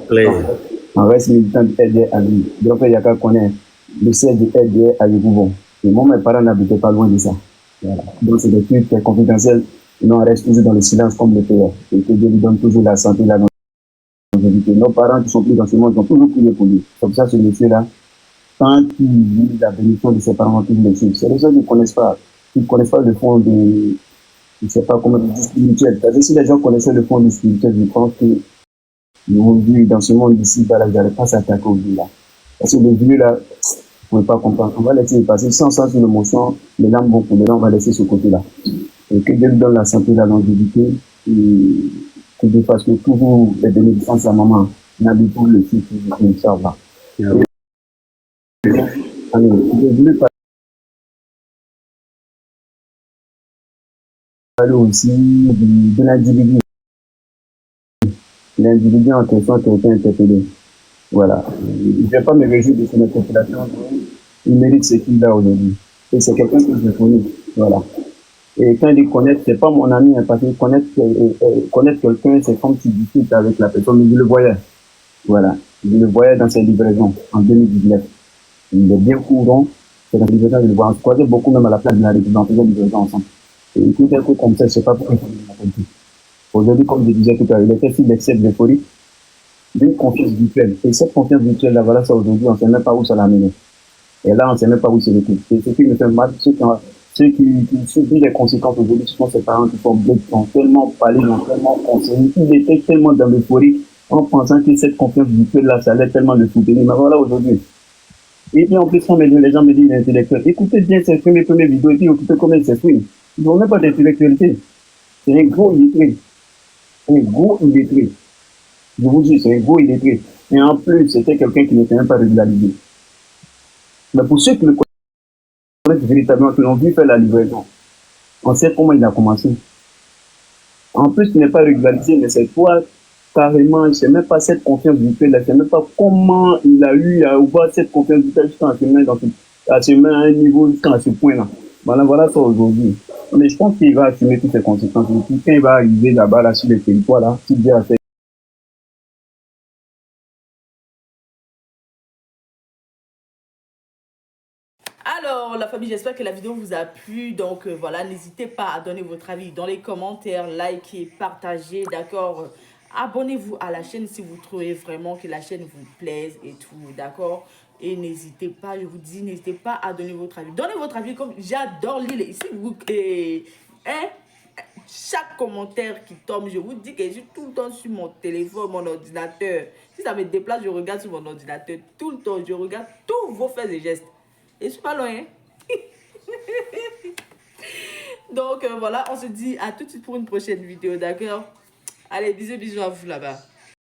On reste militant du LDR à vie. Donc, il y a qu'à connaître le siège du LDR à Yéboubon. Et moi, mes parents n'habitaient pas loin de ça. Voilà. Donc, c'est des trucs confidentiels. Nous, on reste toujours dans le silence comme le père. Et que Dieu lui donne toujours la santé, la longévité. Nos parents qui sont plus dans ce monde ont toujours prié pour lui. Comme ça, ce monsieur-là, quand il vit la bénédiction de ses parents, tout le suivent. C'est les gens qui ne connaissent pas. Qui ne connaissent pas le fond de, je ne sais pas comment dire, du spirituel. Parce que si les gens connaissaient le fond du spirituel, je pense que aujourd'hui, dans ce monde d'ici, bah, là, ils n'allaient pas s'attaquer au vieux là. Parce que le vieux là, vous ne pouvez pas comprendre. On va laisser passer sans sens une émotion, les larmes vont couler, on va laisser ce côté-là. Et que Dieu lui donne la santé, la longévité, et que Dieu fasse que toujours les bénédictions de sa maman n'habitent pas le fils de ça va. Allez, je voulais parler aussi de l'individu. L'individu en question qui a été interpellé. Voilà. Je ne vais pas me réjouir de son interpellation. Il mérite ce qu'il a aujourd'hui. Et c'est quelqu'un que je connais. Voilà. Et quand il dit connaître, c'est pas mon ami, hein, parce que connaître quelqu'un, c'est comme tu discutes avec la personne, mais je le voyais. Voilà. Je le voyais dans ses livraisons en 2019. Il est bien courant. C'est la livraison, je le vois. On se croisait beaucoup même à la place de la République, on faisait des livraisons ensemble. Et tout un coup comme ça, je ne sais pas pourquoi il m'a compris. Aujourd'hui, comme je disais tout à l'heure, il était sur l'excès d'euphorie, d'une confiance virtuelle. Et cette confiance virtuelle-là, voilà ça aujourd'hui, on ne sait même pas où ça l'a mené. Et là, on ne sait même pas où c'est le coup. Et ce qui me fait mal, ceux qui subissent les conséquences aujourd'hui, ce sont ces parents qui sont bleus, qui ont tellement parlé, qui ont tellement conseillé, ils étaient tellement dans l'euphorie, en pensant que cette confiance virtuelle-là, ça allait tellement le soutenir. Mais voilà aujourd'hui. Et puis en plus, les gens me disent l'intellectuel. Écoutez bien ces premières vidéos et puis écoutez comment ils s'expriment. Ils n'ont même pas d'intellectualité. C'est un gros illettré. Un gros illettré. Je vous dis, c'est un gros illettré. Et en plus, c'était quelqu'un qui n'était même pas régularisé. Mais pour ceux qui le connaissent véritablement, qui l'ont vu faire la livraison, on sait comment il a commencé. En plus, il n'est pas régularisé, mais c'est toi, carrément, je ne sais même pas cette confiance mutuelle, je ne sais même pas comment il a eu à avoir cette confiance mutuelle jusqu'à se mettre à un niveau jusqu'à ce point-là. Voilà ça aujourd'hui. Mais je pense qu'il va assumer toutes ces conséquences. Et puis, quand il va arriver là-bas, là, sur les territoires, là, s'il vient à faire. Alors, la famille, j'espère que la vidéo vous a plu. Donc, voilà, n'hésitez pas à donner votre avis dans les commentaires, likez, partagez, d'accord? Abonnez-vous à la chaîne si vous trouvez vraiment que la chaîne vous plaise et tout, d'accord? Et n'hésitez pas, je vous dis, n'hésitez pas à donner votre avis. Donnez votre avis comme j'adore lire ici. Hein? Chaque commentaire qui tombe, je vous dis que je suis tout le temps sur mon téléphone, mon ordinateur. Si ça me déplace, je regarde sur mon ordinateur tout le temps. Je regarde tous vos faits et gestes. Et je suis pas loin. Hein? Donc voilà, on se dit à tout de suite pour une prochaine vidéo, d'accord? Allez, bisous à vous là-bas.